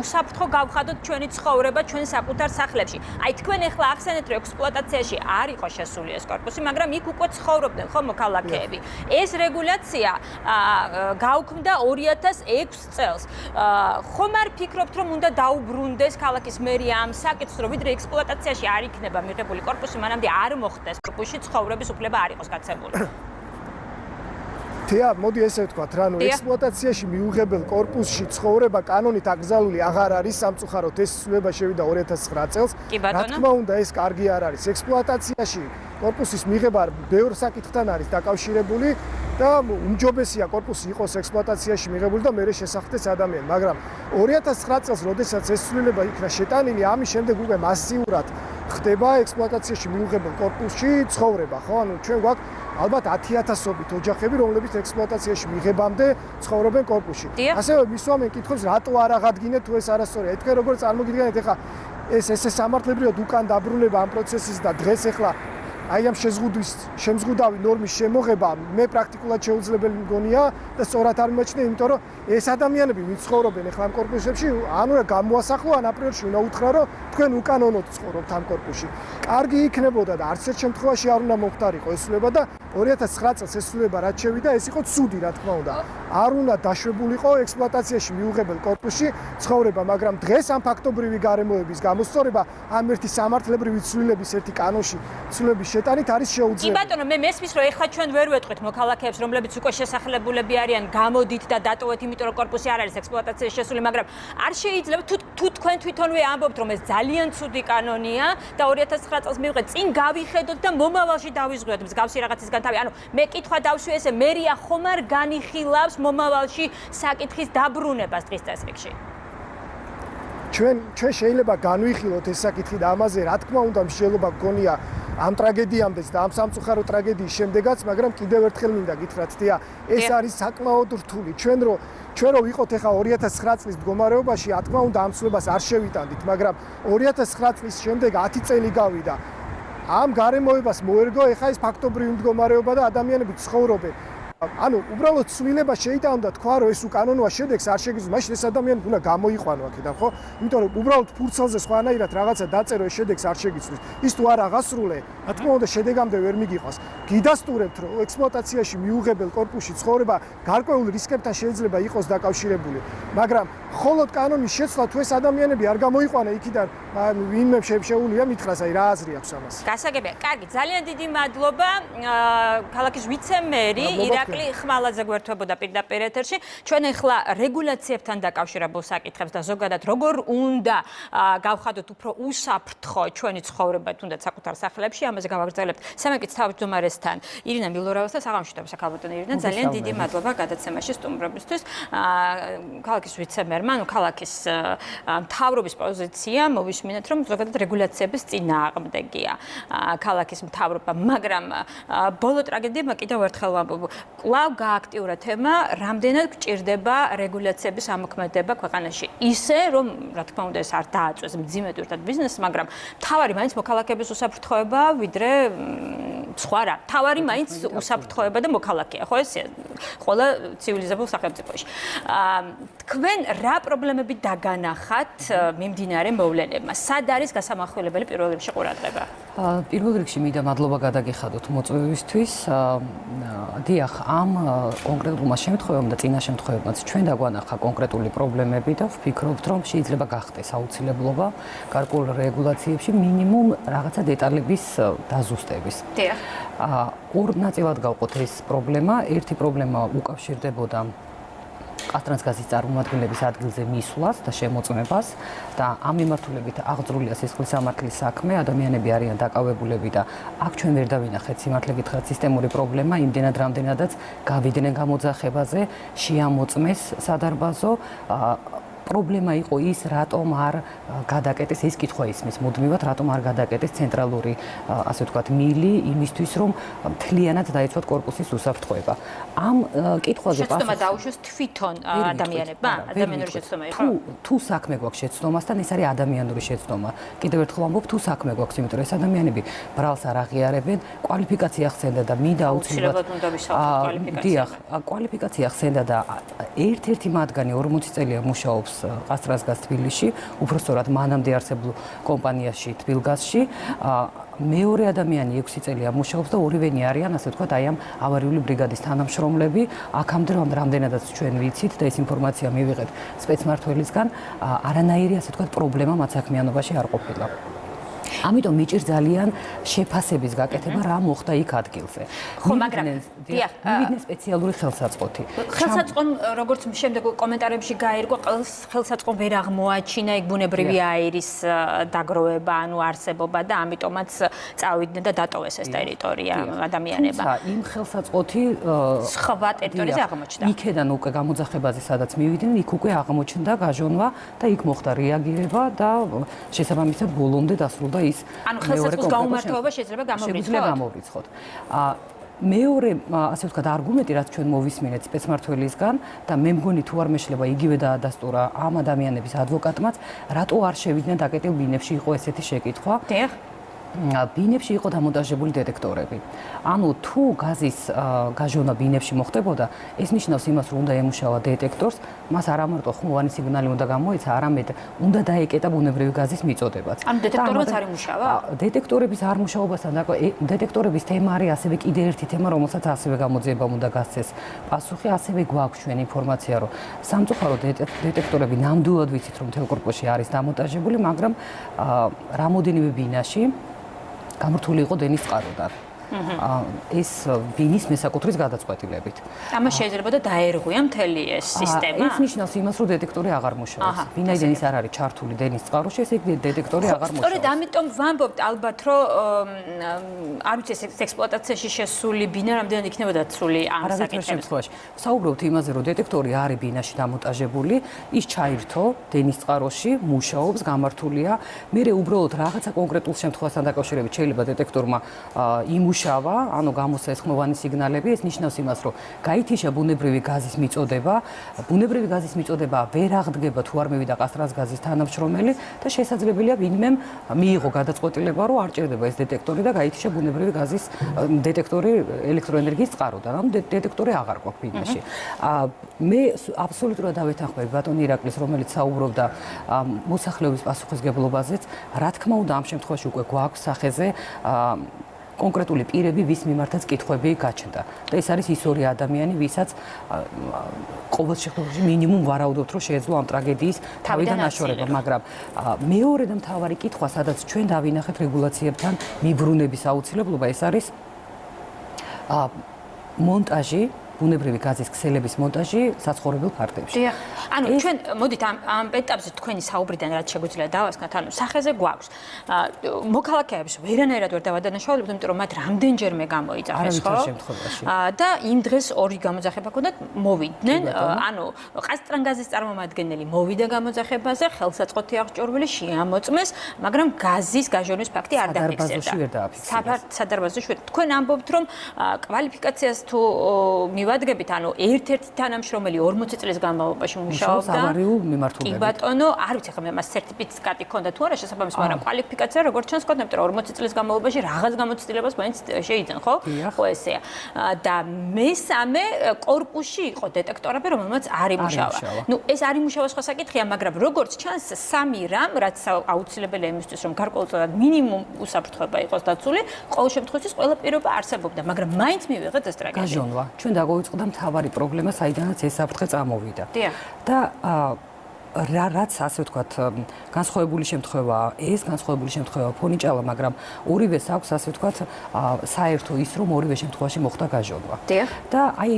უსაფრთხო გავხადოთ ჩვენი ცხოვრება ჩვენ საკუთარ სახლებში. აი თქვენ ახლა ახსენეთ, რომ ექსპლუატაციაში არ იყო შესული ეს კორპუსი, მაგრამ იქ უკვე ცხოვრობდნენ ხო მოქალაქეები. ეს რეგულაცია გაუქმდა 2006 წელს. ხომ არ ფიქრობთ, რომ უნდა დაუბრუნდეს ქალაქის მერია ამ საკითხს, რომ ვიდრე ექსპლუატაციაში არ იქნება მიღებული კორპუსი, მანამდე არ მოხდეს კორპუსში ცხოვრების უფლება არ იყოს გაცემული. თეა, მოდი ესე ვთქვათ, რანუ ექსპლუატაციაში მიუღებელ კორპუსში ცხოვრება კანონით აკრძალული აღარ არის სამწუხაროდ ეს ცვლილება შევიდა 2009 წელს. რა თქმა უნდა, ეს კარგი არ არის. ექსპლუატაციაში კორპუსის მიღება ბევრ საკითხთან არის დაკავშირებული და უმჯობესია კორპუსი იყოს ექსპლუატაციაში მიღებული და მერე შესახდეს ადამიანი, მაგრამ 2009 წელს, როდესაც ეს ცვლილება იქნა შეტანილი, ამის შემდეგ უკვე მასიურად ხდება ექსპლუატაციაში მიუღებელ კორპუსში ცხოვრება, ხო? ანუ ჩვენ გვაქვს ალბათ 10,000-ობით ოჯახები, რომლებიც ექსპლუატაციაში მიღებამდე ცხოვრობენ კორპუსში. ასევე მისვამენ კითხვებს, რატო არ აღადგინეთ თუ ეს არასწორია. ეთქე როგორ წარმოგიდგენთ ეხლა ეს სამართლებრივად უკან დაბრუნება ამ პროცესის და დღეს ეხლა აი ამ შემზღუდავი ნორმის შემოღება მე პრაქტიკულად შეუძლებელი მგონია და სწორად არ მიმაჩნია, იმიტომ რომ ეს ადამიანები ვინც ცხოვრობენ ახლა ამ კორპუსებში, ანუ გამოასახლო ან აპრიორში უნდა უთხრა, რომ თქვენ უკანონოდ ცხოვრობთ ამ კორპუსში. კარგი იქნებოდა და არც ერთ შემთხვევაში არ უნდა მომხდარიყო ეს ცვლილება და 2009 წელს ეს ცვლილება რაც შევიდა, ეს იყო ცუდი, რა თქმა უნდა. არ უნდა დაშვებულიყო ექსპლუატაციაში მიუღებელ კორპუსში ცხოვრება, მაგრამ დღეს ამ ფაქტობრივი გარემოების გამოსწორება ამ ერთი სამართლებრივი ცვლილების ერთი კანონში ცვლილების შეტანით არის შეუძლებელი. კი ბატონო, მე მესმის, რომ ეხლა ჩვენ ვერ ვეტყვით მოქალაქეებს, რომლებიც უკვე შესახლებულები არიან, გამოდით და დატოვეთ, იმიტომ რომ კორპუსი არ არის ექსპლუატაციაში შესული, მაგრამ არ შეიძლება თუ თქვენ თვითონვე ამბობთ, რომ ეს ძალიან ცუდი კანონია და 2009 წელს მივიღეთ, წინ გავიხედოთ და მომავალში დავიზღვიოთ მსგავსი რაღაცისგან თავი. ანუ მე კითხვა დავშვი ესე, მერია ხომ არ განიხილავს მომავალში საკითხის დაბრუნებას დღის წესრიგში? ჩვენ შეიძლება განვიხილოთ ეს საკითხი და ამაზე რა თქმა უნდა მსჯელობა გქონია ამ ტრაგედიამდეც და ამ სამწუხარო ტრაგედიის შემდეგაც, მაგრამ კიდევ ერთხელ მინდა გითხრათ, თია, ეს არის საკმაოდ რთული. ჩვენ რო ვიყოთ ახლა 2009 წლის მდგომარეობაში, რა თქმა უნდა ამ ცვლილებას არ შევიტანდით, მაგრამ 2009 წლის შემდეგ 10 წელი გავიდა. ამ გარემოებას მოერგო ახლა ეს ფაქტობრივი მდგომარეობა და ადამიანები ცხოვრობენ. ანუ უბრალოდ ცვლილება შეიტანდა თქვა, რომ ეს უკანონოა შედეგს არ შეგიძლია, მაშინ ეს ადამიანი უნდა გამოიყვანო აქედან, ხო? იმიტომ რომ უბრალოდ ფურცელზე სხვანაირად რაღაცა დაწერო ეს შედეგს არ შეგიძლია. ის თუ არ აღასრულე, რა თქმა უნდა შედეგამდე ვერ მიგიყვას. გიდასტურებთ, რომ ექსპლუატაციაში მიუღებელ კორპუსში ცხოვრება გარკვეულ რისკებთან შეიძლება იყოს დაკავშირებული, მაგრამ მხოლოდ კანონის შეცვლა თუ ეს ადამიანები არ გამოიყვანა იქიდან, ვინმე შეუძლია მითხრას, აი რა აზრი აქვს ამას. გასაგებია. კარგი, ძალიან დიდი მადლობა. ქალაქის ვიცე-მერი ირაკლი ხმალაძე გვერდებოდა პირდაპირ ეთერში. ჩვენ ახლა რეგულაციებთან დაკავშირებულ საკითხებს და ზოგადად როგორ უნდა გავხადოთ უფრო უსაფრთხო ჩვენი ცხოვრება თუნდაც საკუთარ სახლებში, ამაზე გავაგრძელებთ სამეფოს თავმჯდომარესთან ირინა მილორავასთან. საღამოშიდობა ქალბატონი ირინა, ძალიან დიდი მადლობა გადაცემაში სტუმრობისთვის. ქალაქის ვიცე-მერმა, ქალაქის მთავრობის პოზიცია მოვისმინეთ მინდათ, რომ ზოგადად რეგულაციების წინააღმდეგია ქალაქის მთავრობა, მაგრამ ბოლო ტრაგედიებმა კიდევ ერთხელ ვამბობ, კვლავ გააქტიურა თემა, რამდენად გჭირდება რეგულაციების ამოქმედება ქვეყანაში. ისე, რომ რა თქმა უნდა ეს არ დააწვეს მძიმედ ერთად ბიზნესს, მაგრამ თავარი მაინც მოქალაქეების უსაფრთხოება, ვიდრე სხვა რა. თავარი მაინც უსაფრთხოება და მოქალაქეა, ხო ეს ყველა ცივილიზებულ სახელმწიფოში. თქვენ რა პრობლემები დაგანახათ მიმდინარე მოვლენებმა? სად არის გასამახვილებელი პირველ რიგში ყურადღება? პირველ რიგში მინდა მადლობა გადაგიხადოთ მოწვევისთვის. დიახ, ამ კონკრეტულმა შემთხვევამ და წინა შემთხვევებმაც ჩვენ დაგვანახა კონკრეტული პრობლემები და ვფიქრობთ, რომ შეიძლება გახდეს აუცილებლობა გარკვეულ რეგულაციებში მინიმუმ რაღაცა დეტალების დაზუსტების. დიახ. ორ ნაწილად გავყოთ ეს პრობლემა. ერთი პრობლემა უკავშირდებოდა კასტრანსგაზის წარმომადგენლების ადგილზე მისვლას და შემოწმებას და ამ მიმართულებით აღძრულია სისხლის სამართლის საქმე, ადამიანები არიან დაკავებულები და აქ ჩვენ ვერ დავინახეთ სიმართლე გითხრათ სისტემური პრობლემა, იმდენად რამდენადაც გავიდნენ გამოძახებაზე, შეამოწმეს სადარბაზო. პრობლემა იყო ის, რატომ არ გადაკეტეს ეს კითხვა ისმის მუდმივად, რატომ არ გადაკეტეს ცენტრალური, ასე ვთქვათ, მილი იმისთვის, რომ მთლიანად დაიცვათ კორპუსის უსაფრთხოება. ამ კითხვაზე პასუხი შეცდომა დაუშვეს თვითონ ადამიანებმა, ადამიანური შეცდომა იყო. თუ საქმე გვაქვს შეცდომასთან, ეს არის ადამიანური შეცდომა. კიდევ ერთხელ ვამბობ, თუ საქმე გვაქვს, იმიტომ რომ ეს ადამიანები ბრალს არ აღიარებენ, კვალიფიკაცია ხსენდა და მინდა აუცილებლად უნდა ვისაუბროთ კვალიფიკაციაზე. დიახ, კვალიფიკაცია ხსენდა და ერთ-ერთი მათგანი 40 წელია მუშაობს კასტრანსგაზ თბილისში, უბრალოდ მანამდე არსებულ კომპანიაში თბილგაზში. მეორე ადამიანი 6 წელია მუშაობს და ორივენი არიან, ასე ვთქვათ, აი ამ ავარიული ბრიგადის თანამშრომლები. აქამდე რამდენადაც ჩვენ ვიცით და ეს ინფორმაცია მივიღეთ სპეცმმართველისგან, არანაირი, ასე ვთქვათ, პრობლემა მათ საქმიანობაში არ ყოფილა. ამიტომ მიჭირს ძალიან შეფასების გაკეთება, რა მოხდა იქ ადგილზე. ხო, მაგრამ დიახ, მივიდნენ სპეციალური ხელსაწყოთი. ხელსაწყომ, როგორც შემდეგ კომენტარებში გაირკვა, ხელსაწყომ ვერ აღმოაჩინა იქ ბუნებრივი აირის დაგროვება, ანუ არსებობა და ამიტომაც წავიდნენ და დატოვეს ეს ტერიტორია ადამიანებმა. თუმცა იმ ხელსაწყოთი სხვა ტერიტორიაზე აღმოჩნდა. იქედან უკვე გამოძახებაზე, სადაც მივიდნენ, იქ უკვე აღმოჩნდა გაჟონვა და იქ მოხდა რეაგირება და შესაბამისად ბოლომდე დასრულდა ის ანუ ხელსაწყოს გაუმართლობა შეიძლება გამოვრიცხოთ. მეორე, ასე ვთქვათ, არგუმენტი, რაც ჩვენ მოვისმინეთ სპეცმმართველისგან და მე მგონი თუ არ მეშლება იგივე დაადასტურა ამ ადამიანების ადვოკატმაც, რატო არ შევიდნენ დაკეტილ ბინებში იყო ესეთი შეკითხვა. დიახ. ბინებში იყო დამონტაჟებული დეტექტორები. ანუ თუ გაზის გაჟონა ბინებში მოხდებოდა, ეს ნიშნავს იმას, რომ უნდა ემუშავა დეტექტორს, მას არა მარტო ხმოვანი სიგნალი უნდა გამოეცა, არამედ უნდა დაეკეტა ბუნებრივი გაზის მიწოდებაც. ანუ დეტექტორებიც არ იმუშავა? დეტექტორების არ მუშაობასთან დეტექტორების თემა არის ასევე კიდე ერთი თემა, რომელსაც ასევე გამოძიებამ უნდა გასცეს პასუხი, ასევე გვაქვს ჩვენ ინფორმაცია, რომ სამწუხაროდ დეტექტორები ნამდვილად ვიცით, რომ მთელ კორპუსში არის დამონტაჟებული, მაგრამ რამოდენიმე ბინაში გამართული იყო დენის წყაროდან. ეს ბინის მესაკუთრის გადაწყვეტილებით. ამას შეიძლება და დაერღვია მთელი ეს სისტემა. ეს ნიშნავს იმას, რომ დეტექტორი აღარ მუშაობს. ვინაიდან ის არ არის ჩართული დენის წყაროში, ესე იგი დეტექტორი აღარ მუშაობს. სწორედ ამიტომ ვამბობთ ალბათ, რომ არ ვიცი ეს ექსპლუატაციაში შესული ბინა რამდენად იქნებოდა ცული ამ საკითხებში. საუბრობთ იმაზე, რომ დეტექტორი არის ბინაში დამონტაჟებული, ის ჩაირთო დენის წყაროში, მუშაობს, გამართულია. მერე უბრალოდ რაღაცა კონკრეტულ შემთხვევასთან დაკავშირებით შეიძლება დეტექტორმა იმუშავა, ანუ გამოსცა ეს ხმოვანი სიგნალები, ეს ნიშნავს იმას, რომ გაითიშა ბუნებრივი გაზის მიწოდება, ბუნებრივი გაზის მიწოდება ვერ აღდგება თუ არ მევიდა კასტრანსგაზის თანამშრომელი და შესაძლებელია ვინმემ მიიღო გადაწყვეტილება, რომ არ ჭირდება ეს დეტექტორი და გაითიშა ბუნებრივი გაზის დეტექტორი ელექტროენერგიის წყაროდან, ანუ დეტექტორი აღარ გვაქვს ბინაში. მე აბსოლუტურად დავეთანხმები ბატონ ირაკლის, რომელიც საუბრობდა მოსახლეობის პასუხისგებლობაზეც, რა თქმა უნდა ამ შემთხვევაში უკვე გვაქვს სახეზე კონკრეტული პირები, ვის მიმართაც კითხვები გაჩნდა. და ეს არის ის ორი ადამიანი, ვისაც ყოველ შემთხვევაში მინიმუმ ვარაუდობთ, რომ შეეძლო ამ ტრაგედიის თავიდან აშორება, მაგრამ მეორე და მთავარი კითხვა, სადაც ჩვენ დავინახეთ რეგულაციებთან მიბრუნების აუცილებლობა, ეს არის მონტაჟი ბუნებრივი გაზის ქსელების მონტაჟი საცხოვრებელ ფარგლებში. დიახ. ანუ ჩვენ მოდით ამ ეტაპზე თქვენი საუბრიდან რაც შეგვიძლია დავასკნათ, ანუ სახეზე გვაქვს. მოქალაქეებს ვერანაირად ვერ დავადანაშაულებთ, იმიტომ რომ მათ რამდენჯერმე გამოიძახეს, ხო? და იმ დღეს ორი გამოძახება ჰქონდათ, მოვიდნენ, ანუ ყაზტრანგაზის წარმომადგენელი მოვიდა გამოძახებაზე, ხელსაწყოთი აღჭურვილი შეამოწმეს, მაგრამ გაზის გაჟონვის ფაქტი არ დაფიქსირდა. სადარბაზოში ვერ. თქვენ ამბობთ, რომ კვალიფიკაციას თუ მივადგებით, ანუ ერთ-ერთი თანამშრომელი 40 წლის განმავლობაში მუშაობდა. ავარიულ მიმართულებით. კი ბატონო, არ ვიცი ხომ მას სერტიფიკატი ჰქონდა თუ არა შესაბამისი, მაგრამ კვალიფიკაცია როგორც ჩანს ჰქონდა, იმიტომ რომ 40 წლის განმავლობაში რაღაც გამოცდილებას მაინც შეიძენ, ხო? ხო ესეა. და მესამე კორპუსში იყო დეტექტორები, რომელმაც არ იმუშავა. ნუ ეს არ იმუშავა სხვა საკითხია, მაგრამ როგორც ჩანს, სამი რამ, რაც აუცილებელია იმისთვის, რომ გარკვეულწილად მინიმუმ უსაფრთხოება იყოს დაცული, ყოველ შემთხვევაში ყველა პირობა არსებობდა, მაგრამ მაინც მივიღეთ ეს ტრაგედია. გაჟონვა. ჩვენ დაგვიწყდა მთავარი პრობლემა, საიდანაც ეს საფრთხე წამოვიდა. და რაც ასე ვთქვათ, განსხვავებული შემთხვევაა, ეს განსხვავებული შემთხვევაა ფონიჭალა, მაგრამ ორივეს აქვს ასე ვთქვათ, საერთო ის, რომ ორივე შემთხვევაში მოხდა გაჟონვა. და აი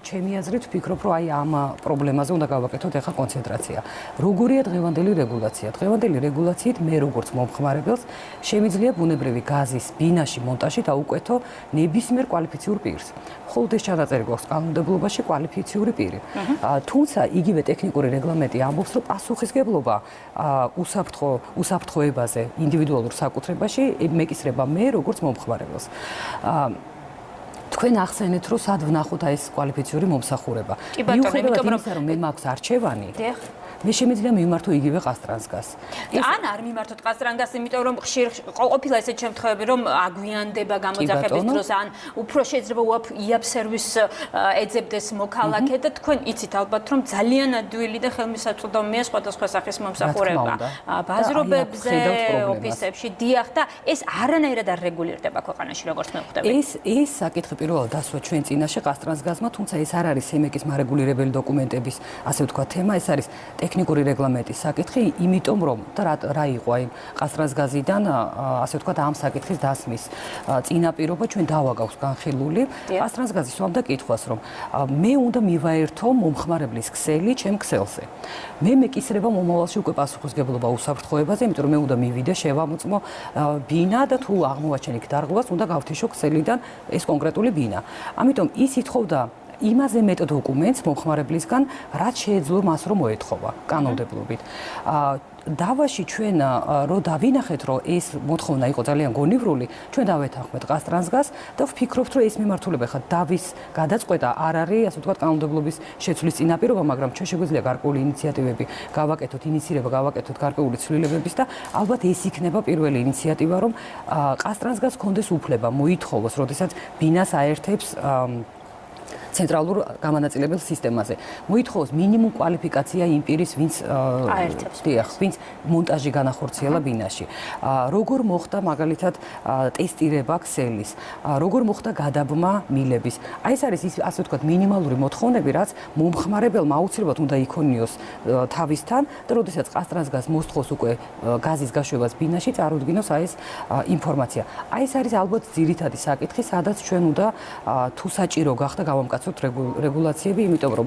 ჩემი აზრით ვფიქრობ, რომ აი ამ პრობლემაზე უნდა გავაკეთოთ ახლა კონცენტრაცია. როგორია დღევანდელი რეგულაცია? დღევანდელი რეგულაციით მე როგორც მომხმარებელს შემიძლია ბუნებრივი გაზის ბინაში მონტაჟი დაუკვეთო ნებისმიერ კვალიფიციურ პირს. მხოლოდ ეს ჩანაწერი გვაქვს კანონმდებლობაში კვალიფიციური პირი. თუმცა იგივე ტექნიკური რეგლამენტი ამბობს, რომ პასუხისგებლობა უსაფრთხოებაზე ინდივიდუალურ საკუთრებაში მეკისრება მე როგორც მომხმარებელს. თქვენ ახსენეთ, რომ სად ვნახოთ ეს კვალიფიციური მომსახურება. მიუხედავად იმისა, რომ მე მაქვს არჩევანი, მე შემიძლია მიმართო იგივე ყაზტრანგას. ან არ მიმართოთ ყაზტრანგას, იმიტომ რომ ხშირ ყოფილა ესეთ შემთხვევები, რომ აგვიანდება გამოძახების დროს, ან უფრო შეიძლება იაფ სერვისს ეძებდეს მოქალაქე და თქვენ იცით ალბათ, რომ ძალიან ადვილი და ხელმისაწვდომია სხვადასხვა სახის მომსახურება. ბაზრობებზე, ოფისებში, დიახ და ეს არანაირად არ რეგულირდება ქვეყანაში, როგორც მე ვხვდები. ეს საკითხი პირველად დასვა ჩვენ წინაშე ყაზტრანგაზმა, თუმცა ეს არ არის სემეკის მარეგულირებელი დოკუმენტების, ასე ვთქვათ, თემა, ეს არის ტექნიკური რეგლამენტის საკითხი, იმიტომ რომ და რა იყო აი ყაზტრანგაზიდან, ასე ვთქვათ, ამ საკითხის დასმის წინაპირობა ჩვენ დავაგავს განხილული. ყაზტრანგაზი სვამდა კითხვას, რომ მე უნდა მივაერთო მომხმარებლის ქსელი ჩემ ქსელზე. მე მეკისრება მომავალში უკვე პასუხისგებლობა უსაფრთხოებაზე, იმიტომ რომ მე უნდა მივიდე, შევამოწმო ბინა და თუ აღმოვაჩენ იქ დარღვევას, უნდა გავთიშო ქსელიდან ეს კონკრეტული ბინა. ამიტომ ის ითხოვდა იმაზე მეტ დოკუმენტს მომხმარებლისგან, რაც შეეძლო მას რომ მოეთხოვა კანონმდებლობით. დავაში ჩვენ რო დავინახეთ, რომ ეს მოთხოვნა იყო ძალიან გონივრული, ჩვენ დავეთანხმეთ ყაზტრანგას და ვფიქრობთ, რომ ეს მიმართულება ხა დავის გადაწყვეტა არ არის, ასე ვთქვათ, კანონმდებლობის შეცვლის წინაპირობა, მაგრამ ჩვენ შეგვიძლია გარკვეული ინიციატივები გავაკეთოთ, ინიცირება გავაკეთოთ გარკვეული ცვლილებების და ალბათ ეს იქნება პირველი ინიციატივა, რომ ყაზტრანგას ჰქონდეს უფლება მოითხოვოს, როდესაც ბინას აერთებს ცენტრალურ გამანაწილებელ სისტემაზე. მოითხოვოს მინიმუმ კვალიფიკაცია იმ პირის, ვინც აერთებს. ვინც მონტაჟი განახორციელა ბინაში. როგორ მოხდა მაგალითად ტესტირება ქსელის, როგორ მოხდა გადაბმა მილების. აი ეს არის ის, ასე ვთქვათ, მინიმალური მოთხოვნები, რაც მომხმარებელმა აუცილებლად უნდა იქონიოს თავისთან და როდესაც ყაზტრანგას მოსთხოვს უკვე გაზის გაშვებას ბინაში, წარუდგინოს აი ეს ინფორმაცია. აი ეს არის ალბათ ძირითადი საკითხი, სადაც ჩვენ უნდა თუ საჭირო გახდა გავამკაცოთ რეგულაციები, იმიტომ რომ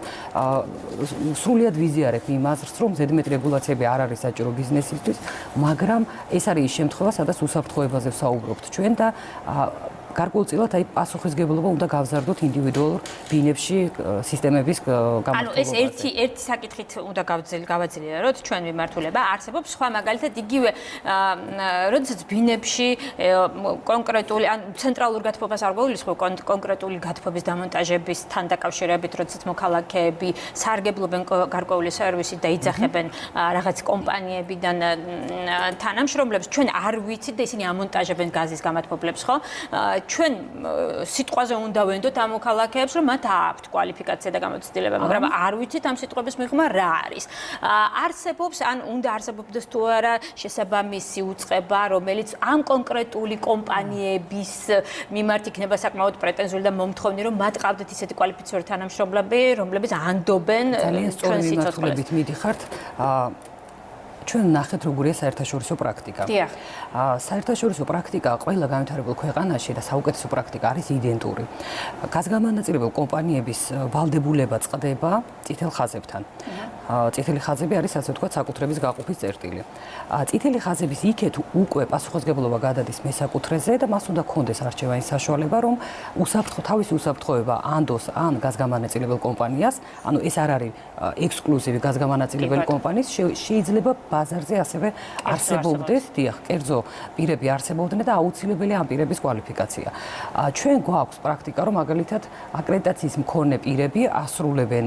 სრულად ვიზიარებ იმ აზრს, რომ ზედმეტი რეგულაციები არ არის საჭირო ბიზნესისთვის, მაგრამ ეს არის ის შემთხვევა, სადაც უსაფრთხოებაზე ვსაუბრობთ ჩვენ და გარკვეულწილად აი პასუხისგებლობა უნდა გავზარდოთ ინდივიდუალურ ბინებში სისტემების გამართულებას. ანუ ეს ერთი საკითხით უნდა გავაძლიეროთ ჩვენ მიმართულება. არსებობს სხვა მაგალითად იგივე როდესაც ბინებში კონკრეტული ან ცენტრალურ გათბობას არ გვეულისხმევ კონკრეტული გათბობის დამონტაჟებისთან დაკავშირებით, როდესაც მოქალაქეები სარგებლობენ გარკვეული სერვისით და იძახებენ რაღაც კომპანიებიდან თანამშრომლებს, ჩვენ არ ვიცით და ისინი ამონტაჟებენ გაზის გამათბობლებს, ხო? ჩვენ სიტყვაზე უნდა ვენდოთ ამ მოქალაქეებს, რომ მათ აქვთ კვალიფიკაცია და გამოცდილება, მაგრამ არ ვიცით ამ სიტყვების მიღმა რა არის. არსებობს ან უნდა არსებობდეს თუ არა შესაბამისი უწყება, რომელიც ამ კონკრეტული კომპანიების მიმართ იქნება საკმაოდ პრეტენზიული და მომთხოვნი, რომ მათ ყავდეთ ისეთი კვალიფიციური თანამშრომლები, რომლებიც ანდობენ ძალიან სწორი მიმართულებით მიდიხართ. ჩვენ ნახეთ როგორია საერთაშორისო პრაქტიკა. დიახ. საერთაშორისო პრაქტიკა ყველა განვითარებულ ქვეყანაში და საუკეთესო პრაქტიკა არის იდენტური. გაზგამანაწილებელ კომპანიების ვალდებულება წყდება წითელ ხაზებთან. წითელი ხაზები არის ასე ვთქვათ საკუთრების გაყოფის წერტილი. წითელი ხაზების იქეთ უკვე პასუხისმგებლობა გადადის მესაკუთრეზე და მას უნდა კონდეს არჩევანის საშუალება, რომ თავისი უსაფრთხოება ანდოს ან გაზგამანაწილებელ კომპანიას, ანუ ეს არ არის ექსკლუზივი გაზგამანაწილებელი კომპანიის, შეიძლება ბაზარზე ასევე არსებობდეს, დიახ, კერძო პირები არსებობდნენ და აუცილებელია ამ პირების კვალიფიკაცია. ჩვენ გვაქვს პრაქტიკა, რომ მაგალითად აკრედიტაციის მქონე პირები ასრულებენ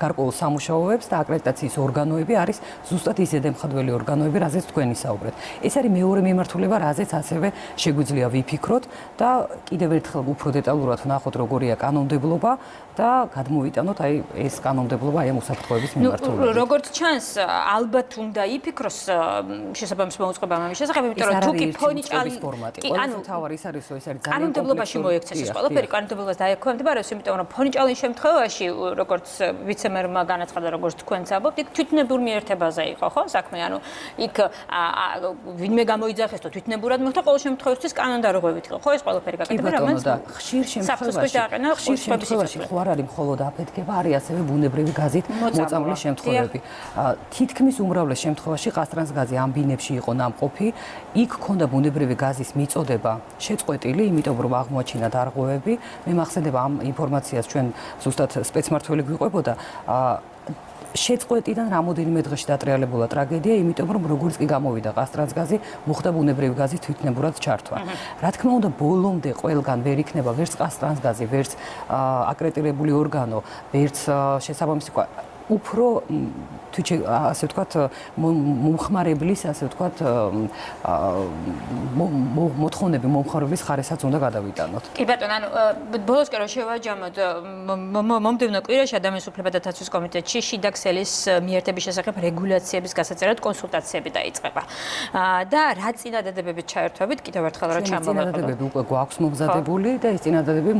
გარკვეულ სამუშაოებს და აკრედიტაციის ორგანოები არის ზუსტად ის ზედამხედველი ორგანოები, რაზეც თქვენ ისაუბრეთ. ეს არის მეორე მიმართულება, რაზეც ასევე შეგვიძლია ვიფიქროთ და კიდევ ერთხელ უფრო დეტალურად ვნახოთ როგორია კანონმდებლობა და გადმოვიტანოთ აი ეს კანონმდებლობა აი ამ უსაფრთხოების მიმართულებით. როგორც ჩანს, ალბათ უნდა იფიქროს შესაბამის მოუწყებამ ამის შესახებ, იმიტომ რომ თუკი ფონიჭალი კი, ანუ თავარი ის არის, რომ ეს არის ძალიან კანონმდებლობაში მოექცეს ეს ყველაფერი, კანონმდებლობას დაექვემდებარებს, იმიტომ რომ ფონიჭალის შემთხვევაში, როგორც ვიცემერმა განაცხადა, როგორც თქვენც ამბობთ, იქ თვითნებურ მიერთებაზე იყო, ხო, საქმე, ანუ იქ ვინმე გამოიძახეს თუ თვითნებურად მოხდა, ყოველ შემთხვევაში კანონდარღვევით იყო, ხო, ეს ყველაფერი გაკეთდა, რომელიც ხშირ შემთხვევაში ხო არ არის მხოლოდ აფეთქება, არის ასევე ბუნებრივი გაზით მოწამვლის შემთხვევები. თითქმის უმრავლეს შემთხვევაში ყაზტრანსგაზი ამ ბინებში იყო ნამყოფი, იქ ქონდა ბუნებრივი გაზის მიწოდება შეწყვეტილი, იმიტომ რომ აღმოაჩინა დარღვევები. მე მახსენდება ამ ინფორმაციას ჩვენ ზუსტად სპეცმართველი გვიყვებოდა შეწყვეტიდან რამოდენიმე დღეში დატრიალებულა ტრაგედია, იმიტომ რომ როგორც კი გამოვიდა ყაზტრანსგაზი, მოხდა ბუნებრივი გაზის თვითნებურად ჩართვა. რა თქმა უნდა, ბოლომდე ყველგან ვერ იქნება ვერც ყაზტრანსგაზი, ვერც აკრედიტირებული ორგანო, ვერც შესაბამისი უფრო ასე ვთქვათ მომხმარებლის ასე ვთქვათ მოთხოვნები მომხმარებლის ხარესაც უნდა გადავიტანოთ. კი ბატონო, ანუ ბოლოსკენ რომ შევაჯამოთ მომდევნო კვირაში ადამიანის უფლებათა დაცვის კომიტეტში შიდა ქსელის მიერთების შესახებ რეგულაციების გასაწერად კონსულტაციები დაიწყება. და რა წინადადებებით ჩაერთვებით, კიდევ ერთხელ რა ჩამოვაყენოთ. წინადადებები უკვე გვაქვს მომზადებული და ეს წინადადებები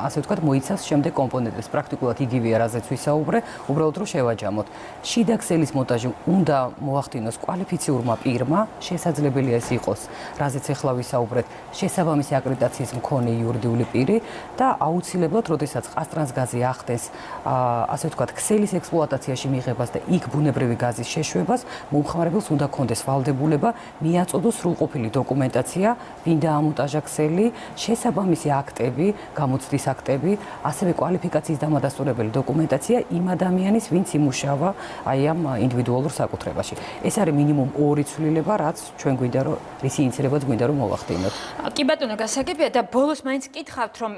ასე ვთქვათ მოიცავს შემდეგ კომპონენტებს. პრაქტიკულად იგივეა, რაზეც ვისაუბრე, უბრალოდ რომ შევაჯამოთ. შიდა ქსელის მონტაჟი უნდა მოახდინოს კვალიფიციურმა პირმა, შესაძლებელია ეს იყოს, რაზეც ახლა ვისაუბრეთ, შესაბამისი აკრედიტაციის მქონე იურიდიული პირი და აუცილებლად, როდესაც ყაზტრანსგაზი ახდენს, ასე ვთქვათ, ქსელის ექსპლუატაციაში მიღებას და იქ ბუნებრივი გაზის შეშვებას, მომხმარებელს უნდა კონდეს ვალდებულება მიაწოდოს სრულყოფილი დოკუმენტაცია, ვინ დაამონტაჟა ქსელი, შესაბამისი აქტები, გამოცდის აქტები, ასევე კვალიფიკაციის დამადასტურებელი დოკუმენტაცია იმ ადამიანის, ვინც იმუშავა აი ამ ინდივიდუალურ საკუთრებაში. ეს არის მინიმუმ 2 ცვლილება, რაც ჩვენ გვინდა რომ რის ინიციირებაც გვინდა რომ მოვახდინოთ. კი ბატონო, გასაგებია და ბოლოს მაინც კითხავთ, რომ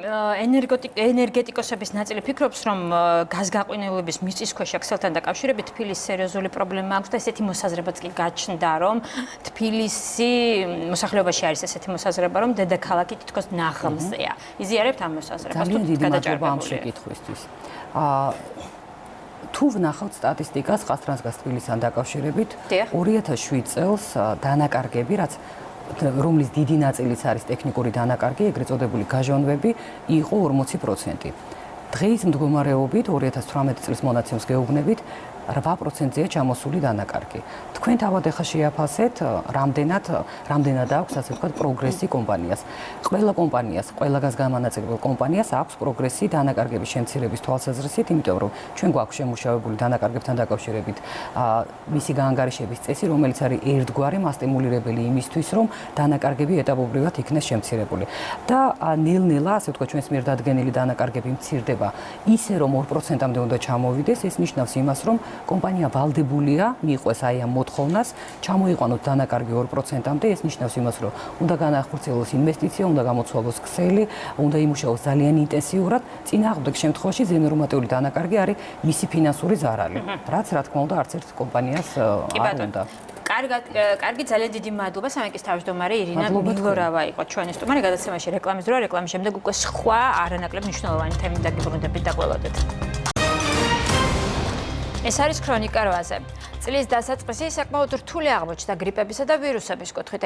ენერგეტიკოსების ნაწილი ფიქრობს, რომ გაზგაყინულების მიწისქვეშა ქსელთან დაკავშირებით თბილისის სერიოზული პრობლემა აქვს და ესეთი მოსაზრებაც კი გაჩნდა, რომ თბილისი მოსახლეობაში არის ესეთი მოსაზრება, რომ დედაქალაქი თითქოს ნაღმზეა. იზიარებთ ამ მოსაზრებას? ძალიან დიდი მადლობა ამ შეკითხვისთვის. თუ ვნახავთ სტატისტიკას ყაზტრანსგაზ თბილისთან დაკავშირებით, 2007 წელს დანაკარგები, რომლის დიდი ნაწილიც არის ტექნიკური დანაკარგი, ეგრეთ წოდებული გაჟონვები, იყო 40%. დღეის მდგომარეობით 2018 წლის მონაცემს გეუბნებით 8%-ია ჩამოსული დანაკარგი. თქვენ თავად ახლა შეაფასეთ, რამდენად აქვს, ასე ვთქვათ, პროგრესი კომპანიას. ყველა კომპანიას, ყველა გაზგამანაწილებელ კომპანიას აქვს პროგრესი დანაკარგების შემცირების თვალსაზრისით, იმიტომ რომ ჩვენ გვაქვს შემუშავებული დანაკარგებთან დაკავშირებით მისი გაანგარიშების წესი, რომელიც არის ერთგვარი მასტიმულირებელი იმისთვის, რომ დანაკარგები ეტაპობრივად იქნეს შემცირებული. და ნელ-ნელა, ასე ვთქვათ, ჩვენს მიერ დადგენილი დანაკარგები მცირდება ისე, რომ 2%-მდე უნდა ჩამოვიდეს, ეს ნიშნავს იმას, რომ კომპანია ვალდებულია მიყვეს აი ამ მოთხოვნას, ჩამოიყვანოთ დანაკარგი 2%-მდე, ეს ნიშნავს იმას, რომ უნდა განახორციელოს ინვესტიცია, უნდა გამოცვალოს ქსელი, უნდა იმუშაოს ძალიან ინტენსიურად, წინააღმდეგ შემთხვევაში ზემნორმატიული დანაკარგი არის მისი ფინანსური ზარალი, რაც რა თქმა უნდა არც ერთ კომპანიას არ უნდა. კარგი, ძალიან დიდი მადლობა. სამეკის თავმჯდომარე ირინა მილორავა იყო ჩვენი სტუმარი. გადაცემაში რეკლამის დრო, რეკლამის შემდეგ უკვე სხვა არანაკლებ მნიშვნელოვანი თემით დაგიბრუნდებით და გველოდეთ. ეს არის ქრონიკა 8-ზე. წლის დასაწყისი საკმაოდ რთული აღმოჩნდა გრიპებისა და ვირუსების კუთხით.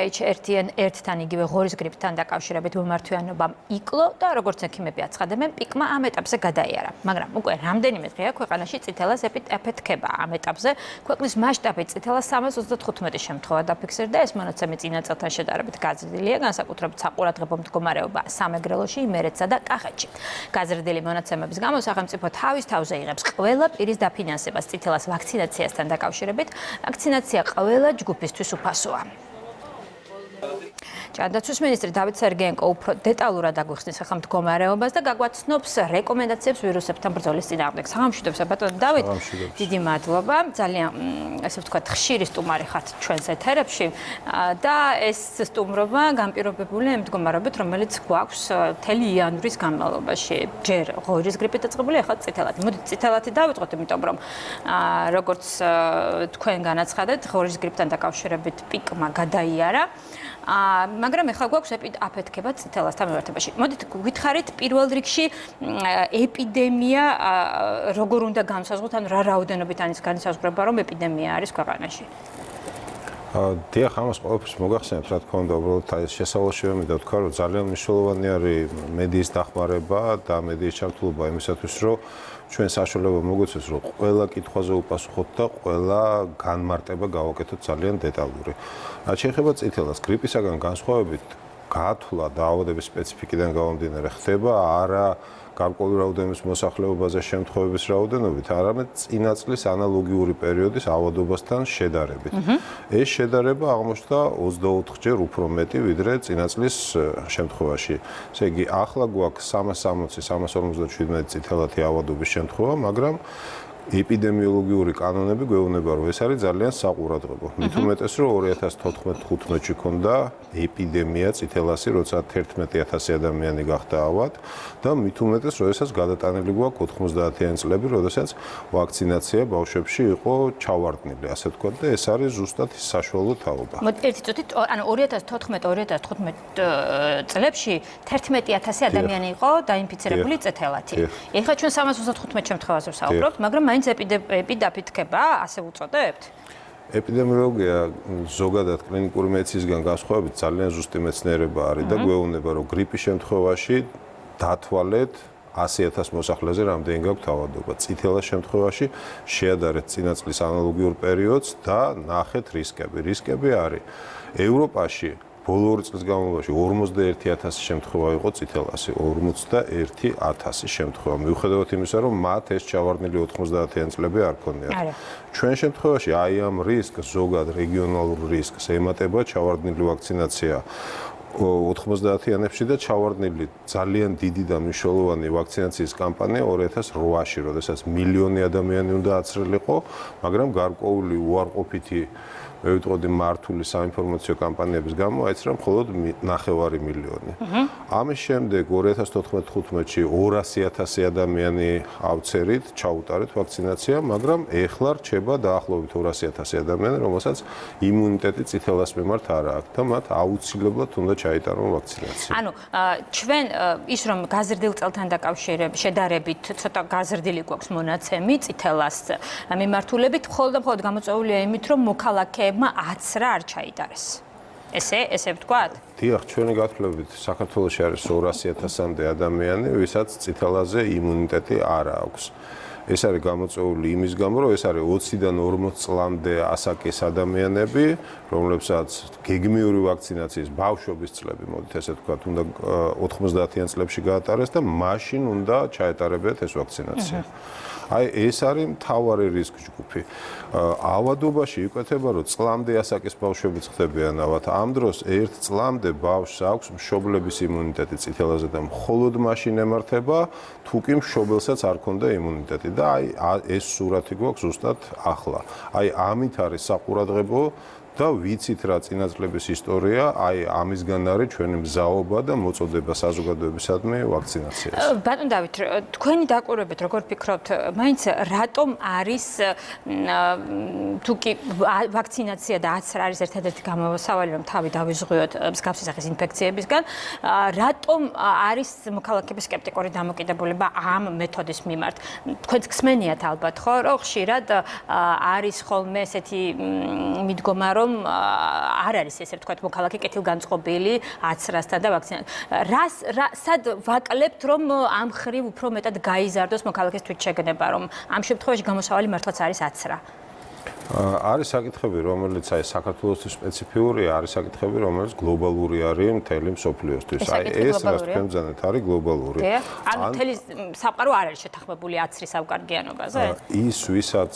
ერთთან იგივე ღორის გრიპთან დაკავშირებით მიმართვიანობამ იკლო და როგორც ექიმები აცხადებენ, პიკმა ამ ეტაპზე გადაიარა. მაგრამ უკვე რამდენიმე დღეა ქვეყანაში წითელას აფეთქება. ამ ეტაპზე ქვეყნის მასშტაბით წითელას 335 შემთხვევა დაფიქსირდა. ეს მონაცემი წინა წელთან შედარებით გაზრდილია, განსაკუთრებით საყურადღებო მდგომარეობა სამეგრელოში, იმერეთსა და კახეთში. გაზრდილი მონაცემების გამო სახელმწიფო თავის თავზე იღებს ყველა პირის დაფინანსებას წითელას ვაქცინაციასთან დაკავშირებით. ვაქცინაცია ყველა ჯგუფისთვის უფასოა. ჭადრაცვის მინისტრი დავით სერგეენკო უფრო დეტალურად აგვიხსნის ახლა მდგომარეობას და გაგვაცნობს რეკომენდაციებს ვირუსებთან ბრძოლის წინააღმდეგ. საღამოშიდობსა ბატონო დავით, დიდი მადლობა. ძალიან ესე ვთქვათ, ხშირი სტუმარი ხართ ჩვენს ეთერებში და ეს სტუმრობა განპირობებულია იმ მდგომარეობით, რომელიც გვაქვს მთელი იანვრის განმავლობაში. ჯერ ღორის გრიპით დაწყებული, ახლა წითელათი. მოდით წითელათი დავიწყოთ, იმიტომ რომ როგორც თქვენ განაცხადეთ, ღორის გრიპთან დაკავშირებით პიკმა გადაიარა. მაგრამ ეხლა გვაქვს აფეთქება წითელასთან მიმართებაში. მოდით გითხარით პირველ რიგში ეპიდემია როგორ უნდა განსაზღვროთ, ან რა რაოდენობით არის განსაზღვრება, რომ ეპიდემია არის ქვეყანაში? დიახ, ამას ყველაფერს მოგახსენებთ, რა თქმა უნდა, უბრალოდ ეს შესავალშევი მინდა ვთქვა, რომ ძალიან მნიშვნელოვანი არის მედიის დახმარება და მედიის ჩართულობა იმისათვის, რომ ჩვენ საშუალება მოგვეცეს, რომ ყველა კითხვაზე უპასუხოთ და ყველა განმარტება გავაკეთოთ ძალიან დეტალური. რაც შეეხება წითელას, გრიპისაგან განსხვავებით, გათვლა დაავადების სპეციფიკიდან გამომდინარე ხდება არა გარკვეული რაოდენობის მოსახლეობაზე შემთხვევების რაოდენობით, არამედ წინა წლის ანალოგიური პერიოდის ავადობასთან შედარებით. ეს შედარება აღმოჩნდა 24-ჯერ უფრო მეტი, ვიდრე წინა წლის შემთხვევაში. ესე იგი, ახლა გვაქვს 360-357 წითელათი ავადობის შემთხვევა, მაგრამ ეპიდემიოლოგიური კანონები გვეუბნება, რომ ეს არის ძალიან საყურადღებო. მით უმეტეს, რომ 2014-15-ში ქონდა ეპიდემია წითელასი, როცა 11,000 ადამიანი გახდა ავად და მით უმეტეს, როდესაც გადატანილი გვაქვს 90-იანი წლები, როდესაც ვაქცინაცია ბავშვებში იყო ჩავარდნილი, ასე ვთქვათ, და ეს არის ზუსტად საშუალო თაობა. ერთი წუთით, ანუ 2014-2015 წლებში 11,000 ადამიანი იყო დაინფიცირებული წითელათი. ეხლა ჩვენ 335 შემთხვევაზე ვსაუბრობთ, მაგრამ მაინც ეპიდაფითქება, ასე უწოდებთ? ეპიდემიოლოგია ზოგადად კლინიკური მედიცინისგან განსხვავებით ძალიან ზუსტი მეცნიერება არის და გვეუბნება, რომ გრიპის შემთხვევაში დათვალეთ 100,000 მოსახლეზე რამდენი გაქვთ ავადობა. წითელას შემთხვევაში შეადარეთ წინა წლის ანალოგიურ პერიოდს და ნახეთ რისკები. რისკები არის ევროპაში ბოლო 2 წლის განმავლობაში 51,000 შემთხვევა იყო წითელასი, 51,000 შემთხვევა. მიუხედავად იმისა, რომ მათ ეს ჩავარდნილი 90-იანი წლები არ ქონიათ. ჩვენ შემთხვევაში აი ამ რისკს, ზოგად რეგიონალურ რისკს ემატება ჩავარდნილი ვაქცინაცია 90-იანებში და ჩავარდნილი ძალიან დიდი და მნიშვნელოვანი ვაქცინაციის კამპანია 2008-ში, როდესაც მილიონი ადამიანი უნდა აცრილიყო, მაგრამ გარკვეული უარყოფითი მე ვიტყოდი მართული საინფორმაციო კამპანიების გამო აიცრა მხოლოდ 9 მილიონი. ამის შემდეგ 2014-15-ში 200,000 ადამიანი ავცერით, ჩაუტარეთ ვაქცინაცია, მაგრამ ეხლა რჩება დაახლოებით 200,000 ადამიანი, რომელსაც იმუნიტეტი წითელას მიმართ არ აქვს და მათ აუცილებლად უნდა ჩაიტარონ ვაქცინაცია. ანუ ჩვენ ის რომ გაზრდილ წელთან შედარებით ცოტა გაზრდილი გვაქვს მონაცემი წითელას მიმართულებით, მხოლოდ და მხოლოდ გამოწვეულია იმით, რომ მოქალაქეებმა აცრა არ ჩაიტარეს. ესე ვთქვათ? დიახ, ჩვენი გათვლებით საქართველოში არის 200,000-მდე ადამიანი, ვისაც წითელაზე იმუნიტეტი არ აქვს. ეს არის გამოწვეული იმის გამო, რომ ეს არის 20-დან 40 წლამდე ასაკის ადამიანები, რომლებსაც გეგმიური ვაქცინაციის ბავშვობის წლები, მოდით ესე ვთქვათ, უნდა 90-იან წლებში გაატარეს და მაშინ უნდა ჩაეტარებიათ ეს ვაქცინაცია. აი ეს არის მთავარი რისკ ჯგუფი. ავადობაში იკვეთება, რომ წლამდე ასაკის ბავშვებიც ხდებიან ავად. ამ დროს 1 წლამდე ბავშვს აქვს მშობლების იმუნიტეტი წითელაზე და მხოლოდ მაშინ ემართება, თუ კი მშობელსაც არ ქონდა იმუნიტეტი. და აი ეს სურათი გვაქვს ზუსტად ახლა. აი ამით არის საყურადღებო და ვიცით რა წინაწლების ისტორია, აი ამისგან არის ჩვენი მზაობა და მოწოდება საზოგადოებისადმი ვაქცინაციას. ბატონ დავით, თქვენი დაკვირვებით როგორ ფიქრობთ, მაინც რატომ არის თუ კი ვაქცინაცია და 10 არის ერთადერთი გამოსავალი, რომ თავი დავიზღვიოთ მსგავსი სახის ინფექციებისგან, რატომ არის მოქალაქეების სკეპტიკური დამოკიდებულება ამ მეთოდის მიმართ? თქვენც გსმენიათ ალბათ, ხო, რომ ხშირად არის ხოლმე ესეთი მიდგომა, რომ არ არის ესე ვთქვათ მოქალაქე კეთილგანწყობილი 10-რასთან და ვაქცინაციას. სად ვაკლებთ, რომ ამ ხრივ უფრო მეტად გაიზარდოს მოქალაქეს თვითშეგნება, რომ ამ შემთხვევაში გამოსავალი მართლაც არის 10-რა? არის საკითხები, რომელიც აი საქართველოსთვის სპეციფიურია, არის საკითხები, რომელიც გლობალური არის მთელი მსოფლიოსთვის. აი ეს რაც თქვენ ბრძანეთ არის გლობალური. ანუ მთელი სამყარო არ არის შეთანხმებული 10-რის ავკარგიანობაზე? ის ვისაც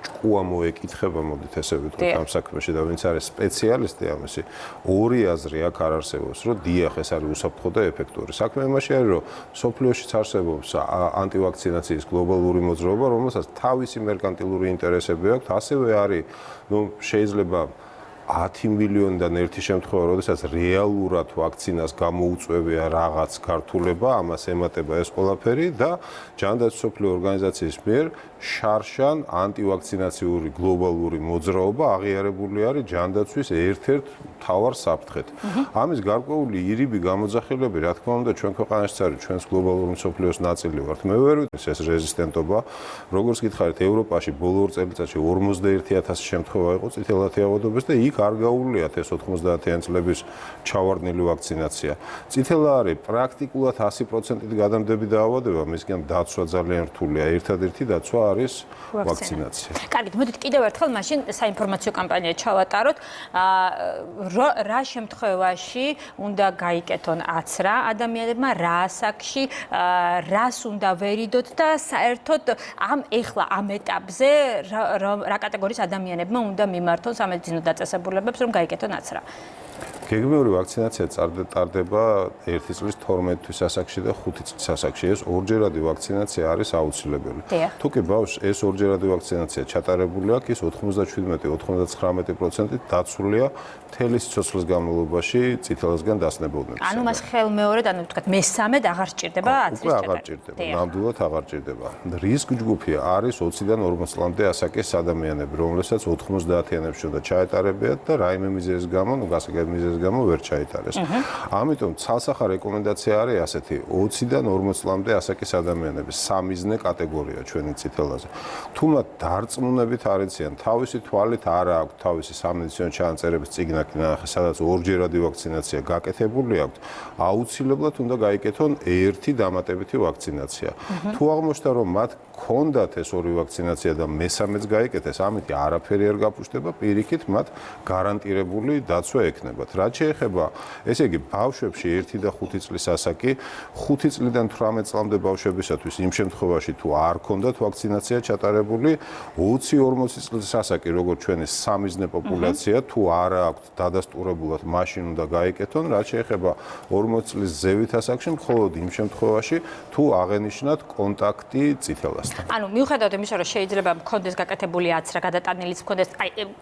ჭკუა მოეკითხება, მოდით ესე ვიტყვით ამ საქმეში და ვინც არის სპეციალისტი ამისი, ორი აზრი აქ არ არსებობს, რომ დიახ, ეს არის უსაფრთხო და ეფექტური. საქმე იმაში არის, რომ სოფლიოშიც არსებობს ანტივაქცინაციის გლობალური მოძრაობა, რომელსაც თავისი მერკანტილური ინტერესები აქვს, ასევე არის, შეიძლება 10 მილიონიდან ერთი შემთხვევა, როდესაც რეალურად ვაქცინას გამოუწვევია რაღაც გართულება, ამას ემატება ეს ყველაფერი და ჯანდაცვის მსოფლიო ორგანიზაციის მიერ შარშან ანტივაქცინაციური გლობალური მოძრაობა აღიარებული არის ჯანდაცვის ერთ-ერთ მთავარ საფრთხედ. ამის გარკვეული ირიბი გამოძახილები, რა თქმა უნდა, ჩვენ ქვეყანაშიც არის, ჩვენს გლობალური მსოფლიოს ნაწილი ვართ. მე ვერ ვიცი ეს რეზისტენტობა, როგორც გითხარით, ევროპაში ბოლო 2 წელიწადში 51,000 შემთხვევა იყო წითელათი ავადობის და იქ არ გაუვლიათ ეს 90-იანი წლების ჩავარდნილი ვაქცინაცია. წითელა არის პრაქტიკულად 100%-ით გადამდები დაავადება, მისგან დაცვა ძალიან რთულია. ერთადერთი დაცვა არის ვაქცინაცია. კარგით, მოდით კიდევ ერთხელ მაშინ საინფორმაციო კამპანია ჩავატაროთ. რა შემთხვევაში უნდა გაიკეთონ 10-რა ადამიანებმა, რა ასაკში, რას უნდა ვერიდოთ და საერთოდ ეხლა ამ ეტაპზე რა კატეგორიის ადამიანებმა უნდა მიმართონ სამედიცინო დაწესებულებებს, რომ გაიკეთონ 10-რა? გეგმიური ვაქცინაცია ტარდება 1 წლის 12 თვის ასაკში და 5 წლის ასაკში. ეს ორჯერადი ვაქცინაცია არის აუცილებელი. თუ კი ბავშვს ეს ორჯერადი ვაქცინაცია ჩატარებული აქვს, ის 97-99%-ით დაცულია მთელი სიცოცხლის განმავლობაში წითელისგან დასნებოვნების. ანუ მას ხელმეორედ, ანუ ვთქვათ, მესამედ აღარ სჭირდება 10-რის ჩატარება. აღარ სჭირდება, ნამდვილად აღარ სჭირდება. რისკ ჯგუფი არის 20-დან 40 წლამდე ასაკის ადამიანები, რომლებსაც 90-იანებში უნდა ჩაეტარებიათ და რაიმე მიზეზის გამო, გასაგებ მიზეზის გამო ვერ ჩაიტარეს. ამიტომ ცალსახა რეკომენდაცია არის ასეთი: 20-დან 40 წლამდე ასაკის ადამიანების სამიზნე კატეგორია ჩვენი წითელაზე. თუ მათ დარწმუნებით არ იციან, თავისი თვალით არ აქვს თავისი სამედიცინო ჩანაწერების წიგნაკი ნახე, სადაც ორჯერადი ვაქცინაცია გაკეთებული აქვს, აუცილებლად უნდა გაიკეთონ ერთი დამატებითი ვაქცინაცია. თუ აღმოჩნდა, რომ მათ ჰქონდათ ეს ორი ვაქცინაცია და მესამეც გაიკეთეს, ამით არაფერი არ გაფუჭდება, პირიქით მათ გარანტირებული დაცვა ექნებათ. რაც შეეხება, ესე იგი, ბავშვებში 1 და 5 წლის ასაკი, 5 წლიდან 18 წლამდე ბავშვებისათვის იმ შემთხვევაში თუ არ ჰქონდათ ვაქცინაცია ჩატარებული, 20-40 წლის ასაკი, როგორც ჩვენი სამიზნე პოპულაცია, თუ არ აქვს დადასტურებულად, მაშინ უნდა გაიკეთონ. რაც შეეხება 40 წლის ზევით ასაკში, მხოლოდ იმ შემთხვევაში, თუ აღენიშნათ კონტაქტი წითელასთან. ანუ მიუხედავად იმისა, რომ შეიძლება მქონდეს გაკეთებული 10-რა, გადატანილიც მქონდეს,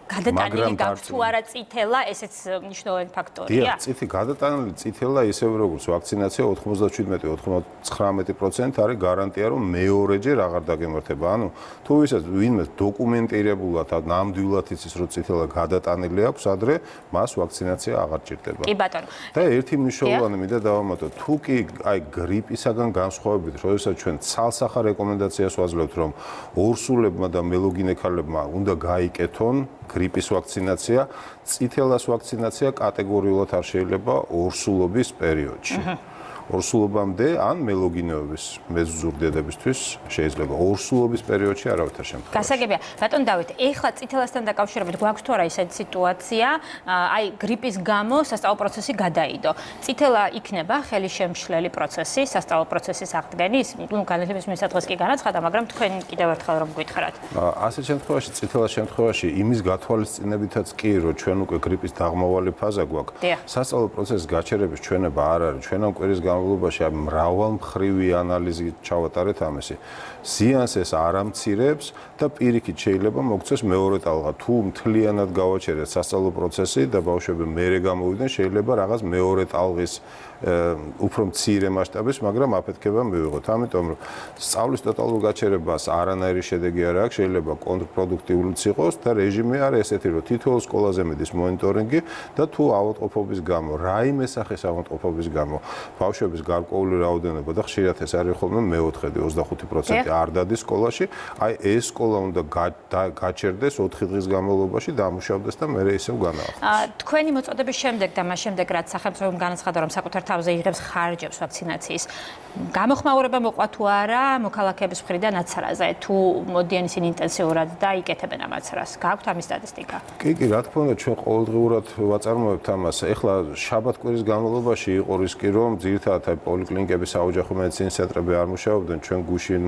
გადატანილი გაქვს თუ არა წითელა, ესეც მნიშვნელოვანი ფაქტორია. დიახ, გადატანილი წითელა ისევ როგორც ვაქცინაცია 97-99% არის გარანტია, რომ მეორეჯერ აღარ დაგემართება. ანუ თუ ვისაც ვინმე დოკუმენტირებულად ნამდვილად იცის, რომ წითელა გადატანილი აქვს, ადრე მას ვაქცინაცია აღარ ჭირდება. კი ბატონო. და ერთი მნიშვნელოვანი მინდა დავამატოთ, თუ კი აი გრიპისაგან განსხვავებით, როდესაც ჩვენ ცალსახა რეკომენდაციას ვაძლევთ, რომ ორსულებმა და მელოგინექალებმა უნდა გაიკეთონ გრიპის ვაქცინაცია, წითელას ვაქცინაცია კატეგორიულად არ შეიძლება ორსულობის პერიოდში. ორსულობამდე ან მელოგინეობის მეზურდედებისთვის შეიძლება ორსულობის პერიოდში არავითარ შემთხვევაში. გასაგებია, ბატონ დავით, ეხლა წითელასთან დაკავშირებით გვაქვს თუ არა ისეთი სიტუაცია, აი გრიპის გამო სასწავლო პროცესი გადაიდო. წითელა იქნება ხელისშემშლელი პროცესი, სასწავლო პროცესის აღდგენის, განათლების მინისტრს კი განაცხადა, მაგრამ თქვენ კიდევ ერთხელ რომ გითხრათ. ასეთ შემთხვევაში, წითელას შემთხვევაში იმის გათვალისწინებითაც კი, რომ ჩვენ უკვე გრიპის დაღმავალი ფაზა გვაქვს, სასწავლო პროცესის გაჩერების ჩვენება არ არის. ჩვენ ამ კვირის განმავლობაში მრავალმხრივი ანალიზი ჩავატარეთ ამისი. ზიანს ეს არ ამცირებს და პირიქით შეიძლება მოგცეს მეორე ტალღა. თუ მთლიანად გავაჩერეთ სასწავლო პროცესი და ბავშვები მერე გამოვიდნენ, შეიძლება რაღაც მეორე ტალღის უფრო მცირე მასშტაბის, მაგრამ აფეთქება მივიღოთ. ამიტომ სწავლის ტოტალურ გაჩერებას არანაირი შედეგი არ აქვს, შეიძლება კონტრპროდუქტიულიც იყოს და რეჟიმი არის ესეთი, რომ თითოეულ სკოლაზე მიდის მონიტორინგი და თუ ავადმყოფობის გამო, რაიმე სახის ავადმყოფობის გამო ბავშვების გარკვეული რაოდენობა და ხშირად ეს არის ხოლმე მეოთხედი 25% არ დადის სკოლაში, აი ეს სკოლა უნდა გაჩერდეს 4 დღის განმავლობაში, დამუშავდეს და მერე ისევ განაახორციელოს. თქვენი მოწოდების შემდეგ და მას შემდეგ რაც სახელმწიფომ განაცხადა, რომ საკუთარ თავზე იღებს ხარჯებს ვაქცინაციის, გამოხმაურება მოყვა თუ არა მოქალაქეების მხრიდან აცრაზე, თუ მოდიან ისინი ინტენსიურად და იკეთებენ ამ აცრას. გააქვთ ამის სტატისტიკა? კი, რა თქმა უნდა, ჩვენ ყოველდღიურად ვაწარმოებთ ამას. ეხლა შაბათ-კვირის განმავლობაში იყო რისკი, რომ ძირითადად აი პოლიკლინიკები, საოჯახო მედიცინის ცენტრები არ მუშაობდნენ, ჩვენ გუშინ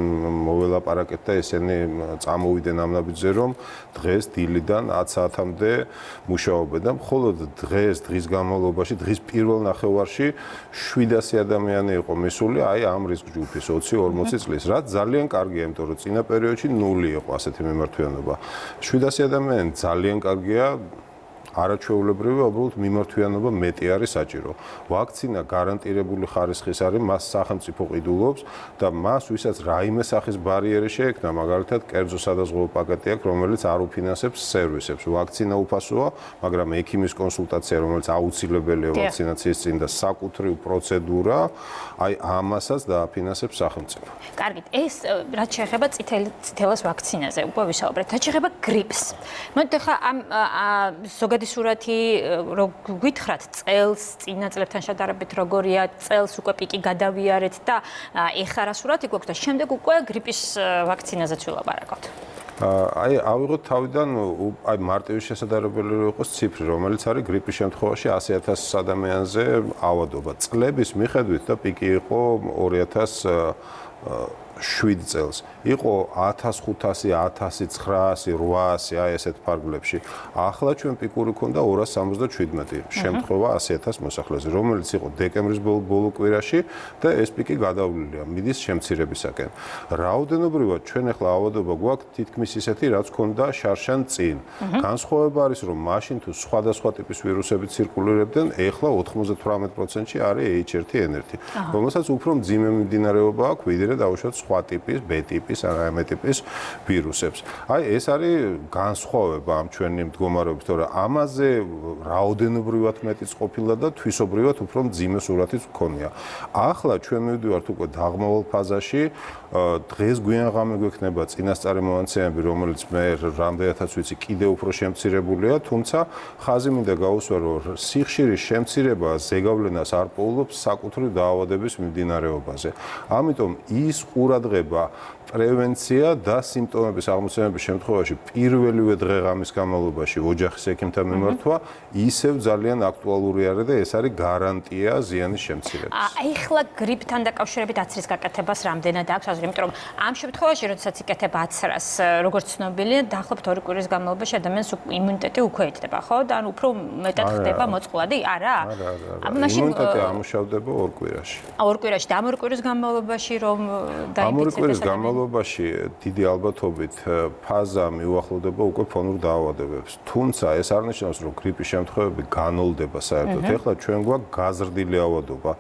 მოველაპარაკეთ და ესენი წამოვიდნენ ამ ნაბიჯზე, რომ დღეს დილიდან 10 საათამდე მუშაობენ და მხოლოდ დღის განმავლობაში, დღის პირველ ნახევარში 700 ადამიანი იყო მისული აი ამ რისკ ჯგუფის 20-40 წლის, რაც ძალიან კარგია, იმიტომ რომ წინა პერიოდში 0 იყო ასეთი მიმართვიანობა. 700 ადამიანი ძალიან კარგია. არაჩვეულებრივი, უბრალოდ მიმართვიანობა მეტი არის საჭირო. ვაქცინა გარანტირებული ხარისხის არის, მას სახელმწიფო ყიდულობს და მას ვისაც რაიმე სახის ბარიერი შეექმნა, მაგალითად, კერძო სადაზღვევო პაკეტი აქვს, რომელიც არ უფინანსებს სერვისებს. ვაქცინა უფასოა, მაგრამ ექიმის კონსულტაცია, რომელიც აუცილებელია ვაქცინაციის წინ და საკუთრივ პროცედურა, აი ამასაც დააფინანსებს სახელმწიფო. კარგით, ეს რაც შეეხება წითელას ვაქცინაზე, უკვე ვისაუბრეთ. რაც შეეხება გრიპს. მოდით ახლა ამ ზოგადად სურათი რო გითხრათ წელს წინა წლებთან შედარებით როგორია წელს უკვე პიკი გადავიარეთ და ეხლა რა სურათი გვაქვს და შემდეგ უკვე გრიპის ვაქცინაზეც ვილაპარაკოთ. აი ავიღოთ თავიდან აი მარტივის შესაძლებელი იყოს ციფრი, რომელიც არის გრიპის შემთხვევაში 100,000 ადამიანზე ავადობა. წლების მიხედვით და პიკი იყო 2007 წელს. იყო 1500, 1900, 800, აი ესეთ ფარგლებში. ახლა ჩვენ პიკური ქონდა 277 შემთხვევა 100,000 მოსახლეზე, რომელიც იყო დეკემბრის ბოლო კვირაში და ეს პიკი გადავლილია, მიდის შემცირებისაკენ. რაოდენობრივად ჩვენ ახლა ავადობა გვაქვს თითქმის ისეთი, რაც ქონდა შარშან წინ. განსხვავება არის, რომ მაშინ თუ სხვადასხვა ტიპის ვირუსები ცირკულირებდნენ, ახლა 98%-ში არის H1N1, რომელსაც უფრო მძიმე მიმდინარეობა აქვს, ვიდრე დაუშვათ სხვა ტიპის, B ტიპის ან AM ტიპის ვირუსებს. აი ეს არის განსხვავება ამ ჩვენი მდგომარეობის, თორე ამაზე რაოდენობრივად მეტიც ყოფილა და თვისობრივად უფრო მძიმე სურათიც გქონია. ახლა ჩვენ მივდივართ უკვე დაღმავალ ფაზაში, დღეს გვიანღამე გვექნება წინასწარი მონაცემები, რომელიც მე რამდენადაც ვიცი, კიდევ უფრო შემცირებულია, თუმცა ხაზი მინდა გაუსვა, რომ სიხშირის შემცირება ზეგავლენას არ პოულობს საკუთრივ დაავადების მიმდინარეობაზე. ამიტომ ის ყურადღება პრევენცია და სიმპტომების აღმოცენების შემთხვევაში პირველივე დღე-ღამის განმავლობაში ოჯახის ექიმთან მიმართვა ისევ ძალიან აქტუალური არის და ეს არის გარანტია ზიანის შემცირების. ეხლა გრიპთან დაკავშირებით აცრის გაკეთებას რამდენად აქვს აზრი, იმიტომ რომ ამ შემთხვევაში, როდესაც იკეთება აცრას, როგორც ცნობილია, დაახლოებით 2 კვირის განმავლობაში ადამიანის იმუნიტეტი უკვე იწდება, ხო? და ან უფრო მეტად ხდება მოწყვლადი, არა? იმუნიტეტი ამუშავდება 2 კვირაში. 2 კვირაში და ამ 2 კვირის განმავლობაში რომ დაინფიცირდეს განმავლობაში დიდი ალბათობით ფაზა მიუახლოვდება უკვე ფონურ დაავადებებს. თუმცა ეს არ ნიშნავს, რომ გრიპის შემთხვევები განოლდება საერთოდ. ეხლა ჩვენ გვაქვს გაზრდილი ავადობა.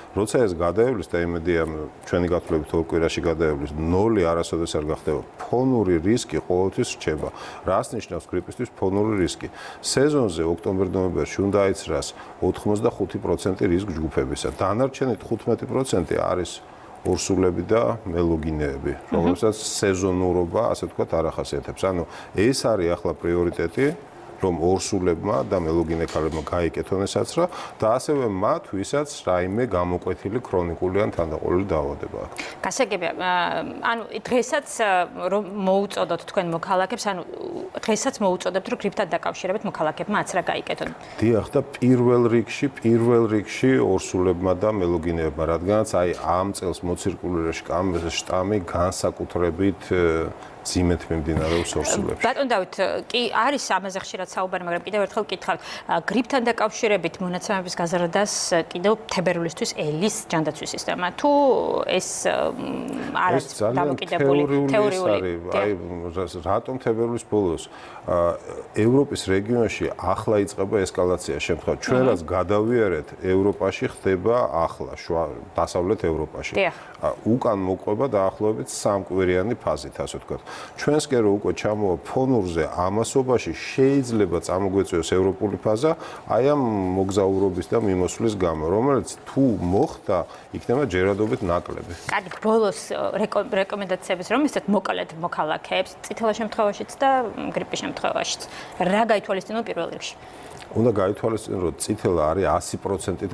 როცა ეს გადაევლის და იმედია ჩვენი გათვლებით 2 კვირაში გადაევლის, 0 არასოდეს არ გახდება. ფონური რისკი ყოველთვის რჩება. რას ნიშნავს გრიპისთვის ფონური რისკი? სეზონზე ოქტომბერ-ნოემბერში უნდა აიცრას 85% რისკ ჯგუფებისა. დანარჩენი 15% არის ორსულები და მელოგინეები, რომელსაც სეზონურობა, ასე ვთქვათ, არ ახასიათებს. ანუ ეს არის ახლა პრიორიტეტი, რომ ორსულებმა და მელოგინე ქალებმა გაიკეთონ ეს აცრა და ასევე მათ, ვისაც რაიმე გამოკვეთილი ქრონიკული ან თანდაყოლილი დაავადება აქვს. გასაგებია, ანუ დღესაც რომ მოუწოდოთ თქვენ მოქალაქებს, ანუ დღესაც მოუწოდებთ, რომ გრიპთან დაკავშირებით მოქალაქეებმა აცრა გაიკეთონ. დიახ, და პირველ რიგში ორსულებმა და მელოგინეებმა, რადგანაც აი ამ წელს მოცირკულირებაში შტამი განსაკუთრებით ძიმეთ მიმდინარეობს ორსულებში. ბატონ დავით, კი არის ამაზე ხშირად ალბათ საუბარი, მაგრამ კიდევ ერთხელ ვკითხავთ, გრიპთან დაკავშირებით მონაცემების გაზრდას კიდევ თებერვლისთვის ელის ჯანდაცვის სისტემა თუ ეს არის დამოკიდებული თეორიული აი რატომ თებერვლის ბოლოს ევროპის რეგიონში ახლა იწყება ესკალაცია შემთხვევით ჩვენ რაც გადავიარეთ ევროპაში ხდება ახლა დასავლეთ ევროპაში უკან მოყვება დაახლოებით სამკვირიანი ფაზით ასე ვთქვათ ჩვენს კი რო უკვე ჩამოვა ფონურზე ამასობაში შეიძლება წამოგვეწევს ევროპული ფაზა აი ამ მოგზაურობის და მიმოსვლის გამო რომელიც თუ მოხდა იქნება ჯერადობით ნაკლები კარგი ბოლოს რეკომენდაციების რომ ისეთ მოკალედ მოქალაქეებს წითელ შემთხვევაშიც და გრიპის შემთხვევაშიც რა გაითვალისწინოთ პირველ რიგში უნდა გაითვალისწინოთ რომ წითელა არის 100%-ით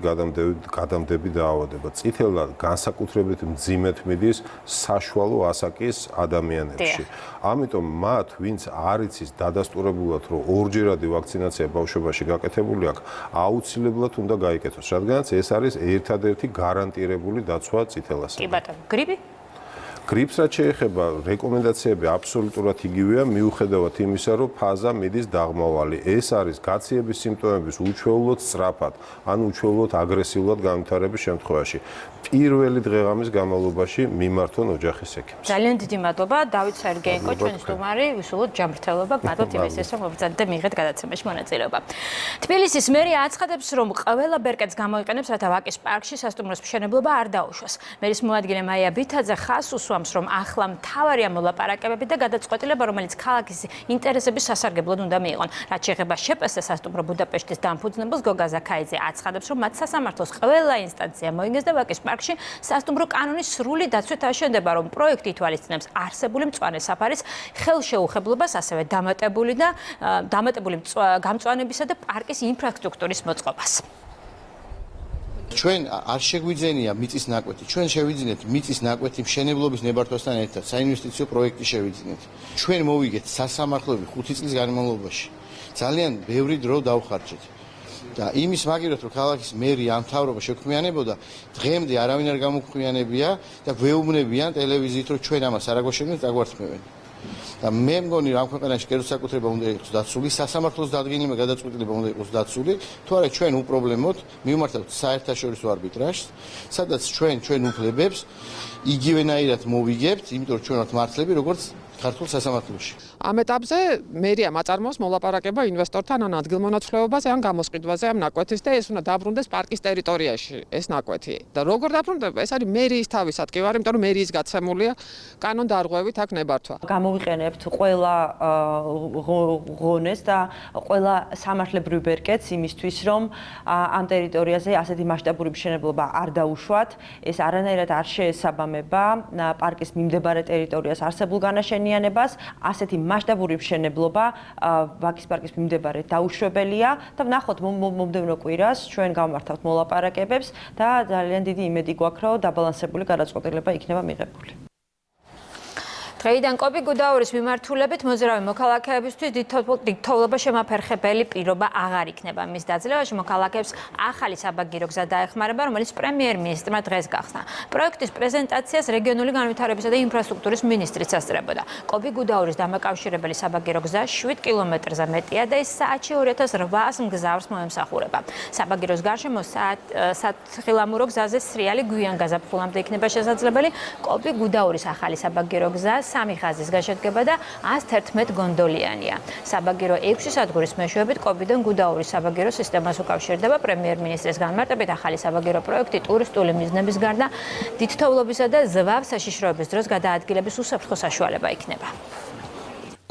გადამდები დაავადება. წითელა განსაკუთრებით მძიმედ მიდის საშუალო ასაკის ადამიანებში. ამიტომ მათ, ვინც არ იცის დადასტურებულად, რომ ორჯერადი ვაქცინაცია ბავშვობაში გაკეთებული აქვს, აუცილებლად უნდა გაიკეთოს, რადგანაც ეს არის ერთადერთი გარანტირებული დაცვა წითელასთან. კი ბატონო, გრიპი? გრიპს რაც შეეხება, რეკომენდაციები აბსოლუტურად იგივეა, მიუხედავად იმისა, რომ ფაზა მიდის დაღმავალი. ეს არის გაციების სიმპტომების უჩვეულოდ სწრაფად, ან უჩვეულოდ აგრესიულად განვითარების შემთხვევაში. პირველი დღეღამის განმავლობაში მიმართონ ოჯახის ექიმს. ძალიან დიდი მადლობა, დავით სერგეენკო, ჩვენი სტუმარი, ვისურვოთ ჯანმრთელობა, მადლობთ იმისთვის, რომ მობრძანეთ და მიიღეთ გადაცემაში მონაწილეობა. თბილისის მერია აცხადებს, რომ ყველა ბერკეტს გამოიყენებს, რათა ვაკის პარკში სასტუმროს მშენებლობა არ დაუშვას. მერის მოადგილე მაია ბითაძე ხაზს უსვამს, რომ ახლა მთავარია მოლაპარაკებები და გადაწყვეტილება, რომელიც ქალაქის ინტერესების სასარგებლოდ უნდა მიიღონ. რაც შეეხება შპს სასტუმრო ბუდაპეშტის დამფუძნებელს გოგა ზაქაიძე აცხადებს, რომ მათ სასამართლოს ყველა ინსტანცია მოიგეს და ვაკის პარკში სასტუმრო კანონის სრული დაცვით აშენდება, რომ პროექტი ითვალისწინებს არსებული მწვანე საფარის ხელშეუხებლობას, ასევე დამატებული გამწვანებისა და პარკის ინფრასტრუქტურის მოწყობას. ჩვენ არ შეგვიძენია მიწის ნაკვეთი. ჩვენ შევიძინეთ მიწის ნაკვეთი მშენებლობის ნებართვასთან ერთად, საინვესტიციო პროექტი შევიძინეთ. ჩვენ მოვიგეთ სასამართლოები 5 წლის განმავლობაში. ძალიან ბევრი დრო დავხარჯეთ. და იმის მაგივრად რომ ქალაქის მერი ამ მთავრობა შექმნიანებოდა, დღემდე არავინ არ გამოგვქმნიანებია და ვეუბნებიან ტელევიზიით რომ ჩვენ ამას არ აგვაშენებთ, აგვართმევენ. და მე მგონი რომ ამ ქვეყანაში კერძსაკუთრება უნდა იყოს დაცული, სასამართლოს დადგენილება გადაწყვეტილება უნდა იყოს დაცული, თუ არა ჩვენ უპრობლემოდ მივმართავთ საერთაშორისო არბიტრაჟს, სადაც ჩვენ უფლებებს იგივენაირად მოვიგებთ, იმიტომ რომ ჩვენ ვართ მართლები, როგორც ქართულ სასამართლოში. ამ ეტაპზე მერია მაწარმოებს მოლაპარაკება ინვესტორთან ან ადგილმონაცვლეობაზე ან გამოსყიდვაზე ამ ნაკვეთის და ეს უნდა დაბრუნდეს პარკის ტერიტორიაში ეს ნაკვეთი. და როგორ დაბრუნდება? ეს არის მერიის თავის ატკივარი, იმიტომ რომ მერიის გაცემულია კანონდარღვევით აქ ნებართვა. გამოვიყენებთ ყველა ღონეს და ყველა სამართლებრივ ბერკეტს იმისთვის, რომ ამ ტერიტორიაზე ასეთი მასშტაბური მშენებლობა არ დაუშვათ. ეს არანაირად არ შეესაბამება პარკის მიმდებარე ტერიტორიას არსებულ განაშენიანებას, ასეთი მასშტაბური მშენებლობა ვაკის პარკის მიმდებარე დაუშვებელია და ვნახოთ მომდევნო კვირას ჩვენ გავმართავთ მოლაპარაკებებს და ძალიან დიდი იმედი გვაქვს, რომ დაბალანსებული გადაწყვეტილება იქნება მიღებული. დღეიდან კობი გუდაურის მიმართულებით მოძრავი მოქალაქეებისთვის დიდთოვლობა შემაფერხებელი პირობა აღარ იქნება. მის დაძლევაში მოქალაქეებს ახალი საბაგირო გზა დაეხმარება, რომელიც პრემიერ-მინისტრმა დღეს გახსნა. პროექტის პრეზენტაციას რეგიონული განვითარებისა და ინფრასტრუქტურის მინისტრიც ასწრებოდა. კობი გუდაურის დამაკავშირებელი საბაგირო გზა 7 კილომეტრზე მეტია და ის საათში 2800 მგზავრს მოემსახურება. საბაგიროს გარშემო სათხილამურო გზაზე სრიალი გვიან გაზაფხულამდე იქნება შესაძლებელი. კობი გუდაურის ახალი საბაგირო გზა 3 ხაზის გაშედგება და 111 გონდოლიანია. საბაგირო 6 სადგურის მეშვეობით კობიდან გუდაურის საბაგირო სისტემას უკავშირდება. პრემიერ-მინისტრის განმარტებით ახალი საბაგირო პროექტი ტურისტული მიზნების გარდა დიდთოვლობისა და ზვავ საშიშროების დროს გადაადგილების უსაფრთხო საშუალება იქნება.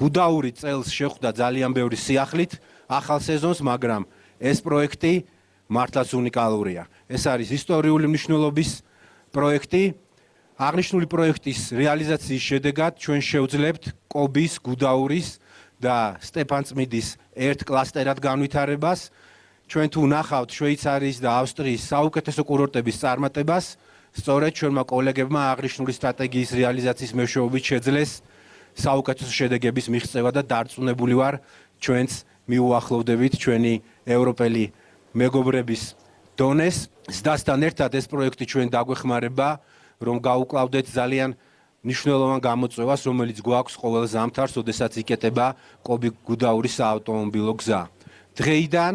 გუდაური წელს შეხვდა ძალიან ბევრი სიახლით ახალ სეზონს, მაგრამ ეს პროექტი მართლაც უნიკალურია. ეს არის ისტორიული მნიშვნელობის პროექტი. აღნიშნული პროექტის რეალიზაციის შედეგად ჩვენ შევძლებთ კობის, გუდაურის და სტეფანწმიდის ერთ კლასტერად განვითარებას. ჩვენ თუ ნახავთ შვეიცარიის და ავსტრიის საუკეთესო კურორტების წარმატებას, სწორედ ჩვენმა კოლეგებმა აღნიშნული სტრატეგიის რეალიზაციის მეშვეობით შეძლეს საუკეთესო შედეგების მიღწევა და დარწმუნებული ვარ, ჩვენც მიუახლოვდებით ჩვენი ევროპელი მეგობრების დონეს. ზდასთან ერთად ეს პროექტი ჩვენ დაგვეხმარება, რომ გაუკლავდეთ ძალიან მნიშვნელოვან გამოწვევას, რომელიც გვაქვს ყოველ ზამთარს, ოდესაც იკეტება კობი გუდაურის საავტომობილო გზა. დღეიდან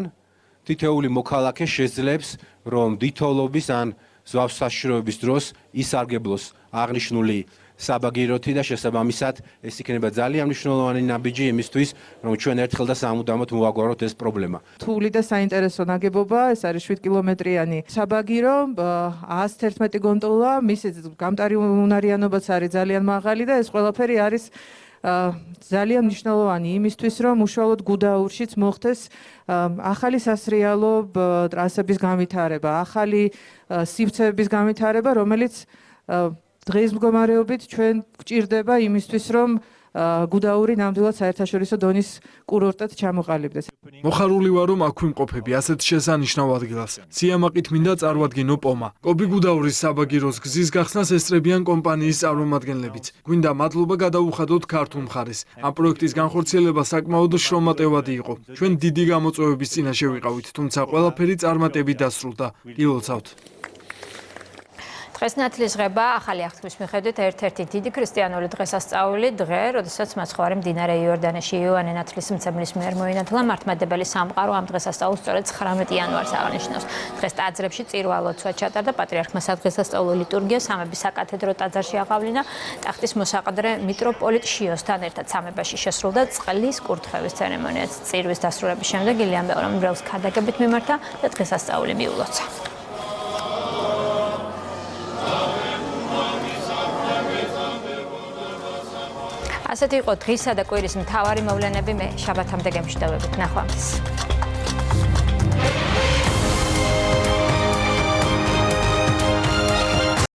თითოეული მოქალაქე შეძლებს, რომ დიდთოვლობის ან ზვავს საშიშროების დროს ისარგებლოს აღნიშნული საბაგიროთი და შესაბამისად ეს იქნება ძალიან მნიშვნელოვანი ნაბიჯი იმისთვის, რომ ჩვენ ერთხელ და სამუდამოდ მოვაგვაროთ ეს პრობლემა. რთული და საინტერესო ნაგებობა, ეს არის 7 კილომეტრიანი საბაგირო, 111 გონდოლა, მისი გამტარი უნარიანობაც არის ძალიან მაღალი და ეს ყველაფერი არის ძალიან მნიშვნელოვანი იმისთვის, რომ უშუალოდ გუდაურშიც მოხდეს ახალი სასრიალო ტრასების განვითარება, ახალი სივრცეების განვითარება, რომელიც დღეს მდგომარეობით ჩვენ გვჭირდება იმისთვის, რომ გუდაური ნამდვილად საერთაშორისო დონის კურორტად ჩამოყალიბდეს. მოხარული ვარ, რომ აქ ვიმყოფები ასეთ შესანიშნავ ადგილას. სიამაყით მინდა წარვადგინო პომა. კობი გუდაურის საბაგიროს გზის გახსნას ესწრებიან კომპანიის წარმომადგენლებიც. გვინდა მადლობა გადაუხადოთ ქართულ მხარეს. ამ პროექტის განხორციელება საკმაოდ შრომატევადი იყო. ჩვენ დიდი გამოწვევების წინაშე ვიყავით, თუმცა ყველაფერი წარმატებით დასრულდა. გილოცავთ. დღეს ნათლისღება ახალი აღთქმის მიხედვით ერთ-ერთი დიდი ქრისტიანული დღესასწაული დღე, როდესაც მაცხოვარი მდინარე იორდანეში იოანე ნათლისმცემლის მიერ მოინათლა მართლმადიდებელი სამყარო ამ დღესასწაულს სწორედ 19 იანვარს აღნიშნავს. დღეს ტაძრებში წირვა-ლოცვა ჩატარდა, პატრიარქმა სადღესასწაულო ლიტურგია სამების საკათედრო ტაძარში აღავლინა, ტახტის მოსაყდრე მიტროპოლიტ შიოსთან ერთად სამებაში შესრულდა წყლის კურთხევის ცერემონიაც. წირვის დასრულების შემდეგ ილია მეორამ მრევლს ქადაგებით მიმართა და დღესასწაული მიულოცა. ასეთი იყო დღისა და კვირის მთავარი მოვლენები. მე შაბათამდე გემშვიდობებით. ნახვამდის.